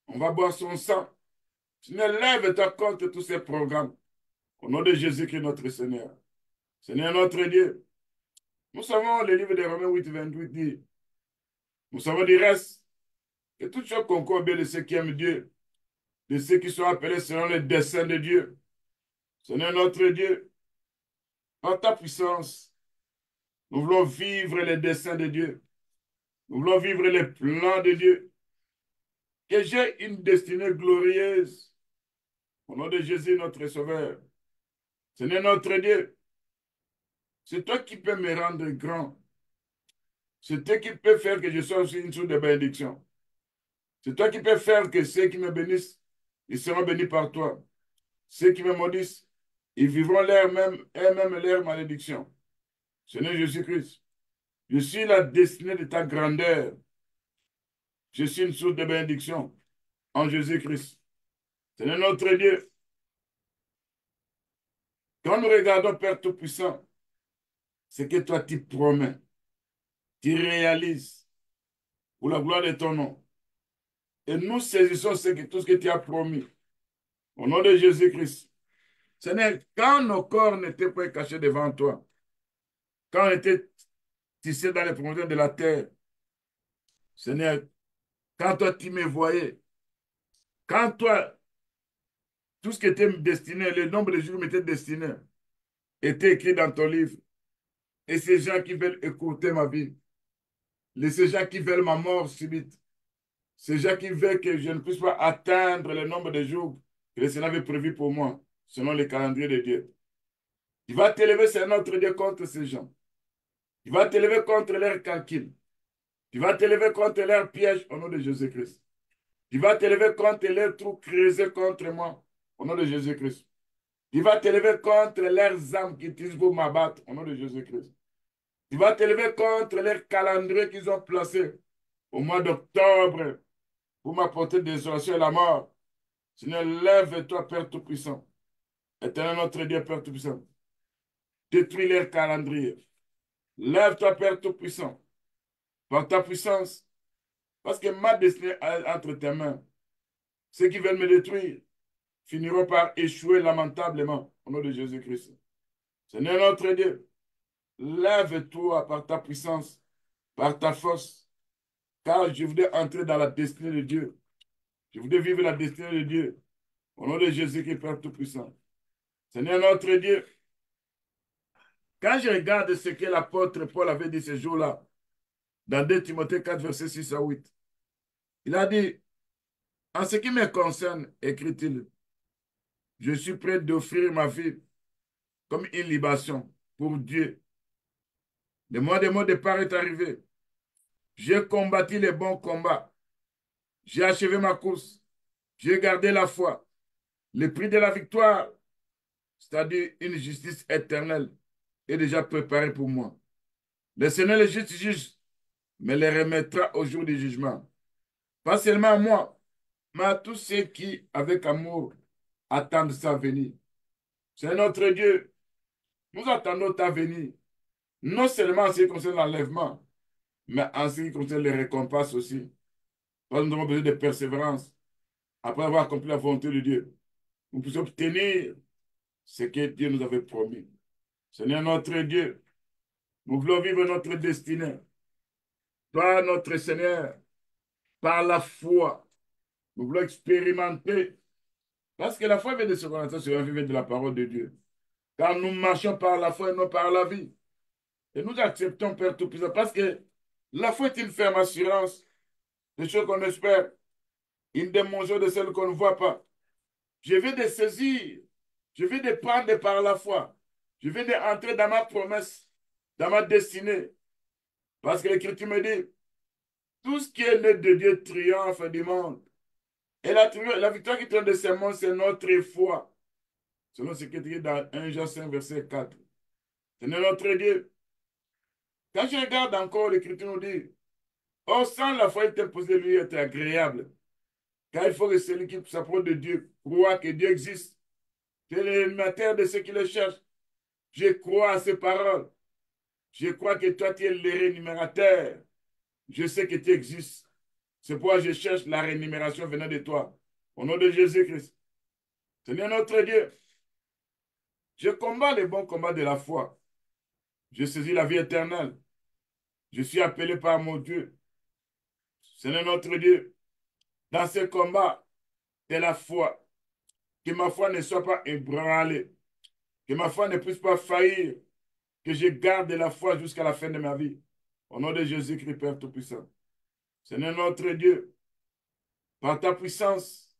on va boire son sang. Seigneur, lève-toi contre tous ces programmes. Au nom de Jésus-Christ, notre Seigneur. Seigneur, notre Dieu. Nous savons, le livre de Romains 8, 28 dit, nous savons du reste, que toutes choses concourent bien de ceux qui aiment Dieu, de ceux qui sont appelés selon les desseins de Dieu. Seigneur, notre Dieu, par ta puissance, nous voulons vivre les desseins de Dieu. Nous voulons vivre les plans de Dieu. Que j'ai une destinée glorieuse. Au nom de Jésus, notre Sauveur. Seigneur, notre Dieu, c'est toi qui peux me rendre grand. C'est toi qui peux faire que je sois aussi une source de bénédiction. C'est toi qui peux faire que ceux qui me bénissent, ils seront bénis par toi. Ceux qui me maudissent, ils vivront eux-mêmes leur malédiction. Seigneur Jésus-Christ, je suis la destinée de ta grandeur. Je suis une source de bénédiction en Jésus-Christ. Seigneur notre Dieu, quand nous regardons Père Tout-Puissant, c'est que toi tu promets, tu réalises pour la gloire de ton nom. Et nous saisissons tout ce que tu as promis. Au nom de Jésus-Christ. Seigneur, quand nos corps n'étaient pas cachés devant toi, quand on était tissés dans les profondeurs de la terre, Seigneur, quand toi tu me voyais, quand toi, tout ce qui était destiné, le nombre de jours qui m'étaient destinés, était écrit dans ton livre. Et ces gens qui veulent écouter ma vie, ces gens qui veulent ma mort subite, ces gens qui veulent que je ne puisse pas atteindre le nombre de jours que le Seigneur avait prévu pour moi, selon le calendrier de Dieu. Il va t'élever, c'est notre Dieu, contre ces gens. Il va t'élever contre leurs calculs. Tu vas t'élever contre leurs pièges au nom de Jésus-Christ. Tu vas t'élever contre leurs trous creusés contre moi au nom de Jésus-Christ. Tu vas t'élever contre leurs âmes qui utilisent pour m'abattre, au nom de Jésus-Christ. Tu vas t'élever contre leurs calendriers qu'ils ont placés au mois d'octobre pour m'apporter désolation et la mort. Seigneur, lève-toi, Père Tout-Puissant. Éternel notre Dieu, Père Tout-Puissant. Détruis leur calendrier. Lève-toi, Père Tout-Puissant, par ta puissance, parce que ma destinée est entre tes mains. Ceux qui veulent me détruire finiront par échouer lamentablement, au nom de Jésus-Christ. Seigneur notre Dieu, lève-toi par ta puissance, par ta force, car je voudrais entrer dans la destinée de Dieu. Je voudrais vivre la destinée de Dieu. Au nom de Jésus-Christ, Père Tout-Puissant. Seigneur notre Dieu, quand je regarde ce que l'apôtre Paul avait dit ce jour-là, dans 2 Timothée 4, versets 6 à 8, il a dit, en ce qui me concerne, écrit-il, je suis prêt d'offrir ma vie comme une libation pour Dieu. Le mois de mon départ est arrivé. J'ai combattu les bons combats. J'ai achevé ma course. J'ai gardé la foi. Le prix de la victoire, c'est-à-dire une justice éternelle, est déjà préparé pour moi. Le Seigneur, le juste juge, me les remettra au jour du jugement. Pas seulement à moi, mais à tous ceux qui, avec amour, attendent sa venue. C'est notre Dieu. Nous attendons ta venue. Non seulement en ce qui concerne l'enlèvement, mais en ce qui concerne les récompenses aussi. Parce que nous avons besoin de persévérance. Après avoir accompli la volonté de Dieu, nous puissions obtenir ce que Dieu nous avait promis. Seigneur notre Dieu, nous voulons vivre notre destinée. Toi, notre Seigneur, par la foi, nous voulons expérimenter. Parce que la foi vient de ce qu'on entend sur la vie de la parole de Dieu. Car nous marchons par la foi et non par la vie. Et nous acceptons, Père Tout-Puissant, parce que la foi est une ferme assurance de ce qu'on espère, une démonstration de celle qu'on ne voit pas. Je vais de saisir, je vais de prendre par la foi, je vais d'entrer dans ma promesse, dans ma destinée. Parce que l'Écriture me dit, tout ce qui est né de Dieu triomphe du monde. Et la victoire qui triomphe de ces mondes, c'est notre foi. Selon ce qui est écrit dans 1 Jean 5, verset 4. C'est notre Dieu. Quand je regarde encore, l'Écriture nous dit, oh, sans la foi, il est imposé de lui être agréable. Car il faut que celui qui s'approche de Dieu croit que Dieu existe. C'est l'élémentaire de ceux qui le cherchent. Je crois à ces paroles. Je crois que toi, tu es le rémunérateur. Je sais que tu existes. C'est pourquoi je cherche la rémunération venant de toi. Au nom de Jésus-Christ. Seigneur notre Dieu, je combats les bons combats de la foi. Je saisis la vie éternelle. Je suis appelé par mon Dieu. Seigneur notre Dieu, dans ce combat de la foi, que ma foi ne soit pas ébranlée, que ma foi ne puisse pas faillir, que je garde la foi jusqu'à la fin de ma vie. Au nom de Jésus-Christ, Père Tout-Puissant. Seigneur notre Dieu, par ta puissance,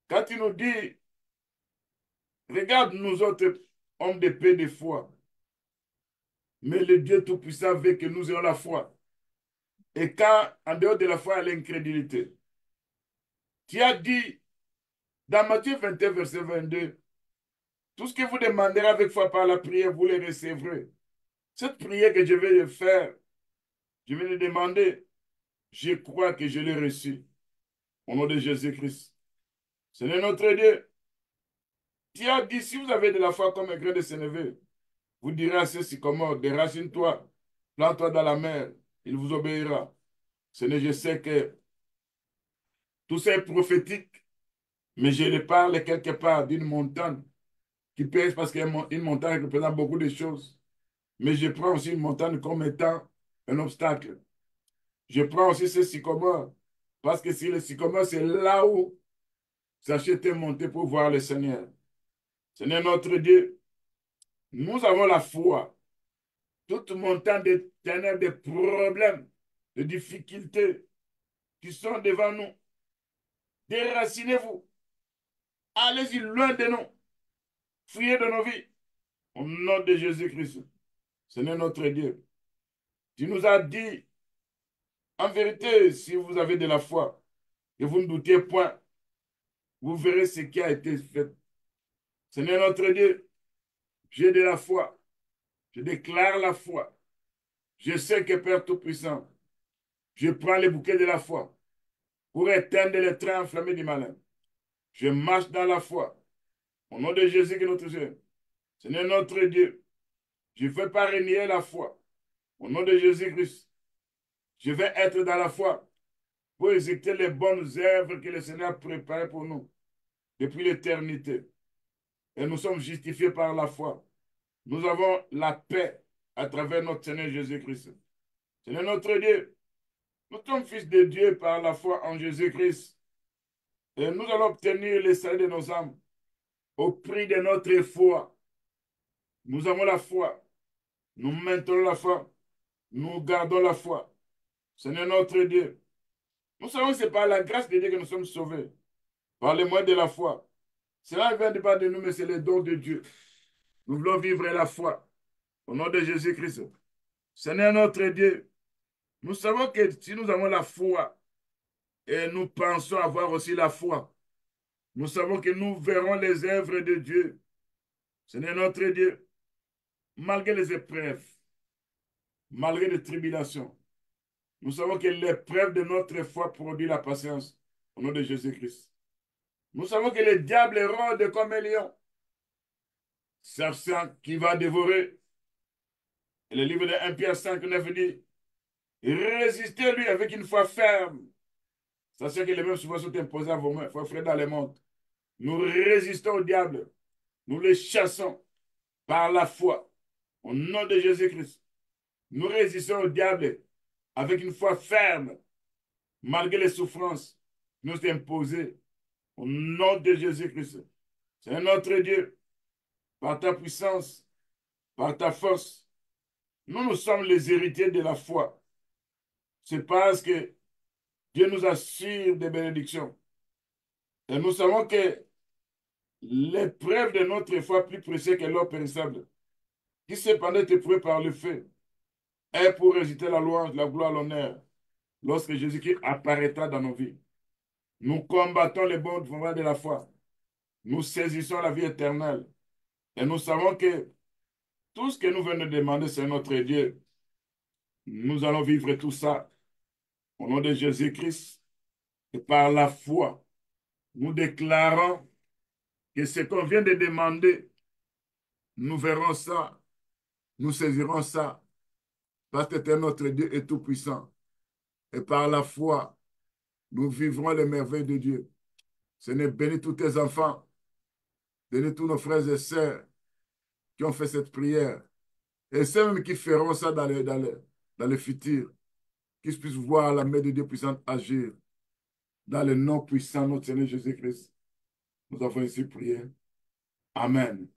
quand tu nous dis, regarde nous autres hommes de paix de foi, mais le Dieu Tout-Puissant veut que nous ayons la foi. Et quand, en dehors de la foi, il y a l'incrédulité. Tu as dit, dans Matthieu 21, verset 22, tout ce que vous demanderez avec foi par la prière, vous le recevrez. Cette prière que je vais faire, je vais le demander, je crois que je l'ai reçue. Au nom de Jésus-Christ. Seigneur notre Dieu, tu as dit, si vous avez de la foi comme un grain de sénévé, vous direz à ce sycomore, déracine-toi, plante-toi dans la mer, il vous obéira. Seigneur, je sais que tout ça est prophétique, mais je le parle quelque part d'une montagne qui pèse parce qu'une montagne représente beaucoup de choses. Mais je prends aussi une montagne comme étant un obstacle. Je prends aussi ce sycomore parce que si le sycomore, c'est là où Sachez monter pour voir le Seigneur. Seigneur notre Dieu, nous avons la foi. Toute montagne de ténèbres, de problèmes, de difficultés qui sont devant nous. Déracinez-vous. Allez-y loin de nous. Fuyez de nos vies. Au nom de Jésus-Christ. Seigneur notre Dieu, tu nous as dit, en vérité, si vous avez de la foi, et vous ne doutez point, Vous verrez ce qui a été fait. Seigneur notre Dieu, j'ai de la foi. Je déclare la foi. Je sais que Père Tout-Puissant, je prends le bouquet de la foi pour éteindre les trains enflammés du malin. Je marche dans la foi. Au nom de Jésus qui est notre Dieu. Seigneur notre Dieu, je ne veux pas renier la foi. Au nom de Jésus-Christ, je vais être dans la foi pour exécuter les bonnes œuvres que le Seigneur a préparées pour nous depuis l'éternité. Et nous sommes justifiés par la foi. Nous avons la paix à travers notre Seigneur Jésus-Christ. Seigneur notre Dieu, nous sommes fils de Dieu par la foi en Jésus-Christ. Et nous allons obtenir le salut de nos âmes au prix de notre foi. Nous avons la foi. Nous maintenons la foi. Nous gardons la foi. Seigneur notre Dieu, nous savons que c'est par la grâce de Dieu que nous sommes sauvés. Par le moyen de la foi. Cela ne vient pas de nous, mais c'est le don de Dieu. Nous voulons vivre la foi. Au nom de Jésus-Christ. Seigneur notre Dieu, nous savons que si nous avons la foi et nous pensons avoir aussi la foi, nous savons que nous verrons les œuvres de Dieu. Seigneur notre Dieu, malgré les épreuves, malgré les tribulations, nous savons que l'épreuve de notre foi produit la patience au nom de Jésus-Christ. Nous savons que le diable rôde comme un lion, cherchant qui va dévorer. Et le livre de 1 Pierre 5, 9 dit, résistez-lui avec une foi ferme. Sachez que les mêmes souvent sont imposés à vos mains, frères dans le monde. Nous résistons au diable. Nous le chassons par la foi. Au nom de Jésus-Christ. Nous résistons au diable avec une foi ferme, malgré les souffrances nous imposées. Au nom de Jésus-Christ. C'est notre Dieu. Par ta puissance, par ta force, nous sommes les héritiers de la foi. C'est parce que Dieu nous assure des bénédictions. Et nous savons que l'épreuve de notre foi plus précieuse que l'or périssable, qui cependant est éprouvée par le feu, est pour résulter la louange, la gloire, l'honneur, lorsque Jésus-Christ apparaîtra dans nos vies. Nous combattons les bons combats de la foi. Nous saisissons la vie éternelle. Et nous savons que tout ce que nous venons de demander, c'est notre Dieu. Nous allons vivre tout ça au nom de Jésus-Christ. Et par la foi, nous déclarons que ce qu'on vient de demander, nous verrons ça, nous saisirons ça, parce que tu es notre Dieu et tout-puissant. Et par la foi, nous vivrons les merveilles de Dieu. Seigneur, bénis tous tes enfants, bénis tous nos frères et sœurs qui ont fait cette prière, et ceux même qui feront ça dans le futur, qu'ils puissent voir la main de Dieu puissante agir. Dans le nom puissant de notre Seigneur Jésus-Christ, nous avons ici prié. Amen.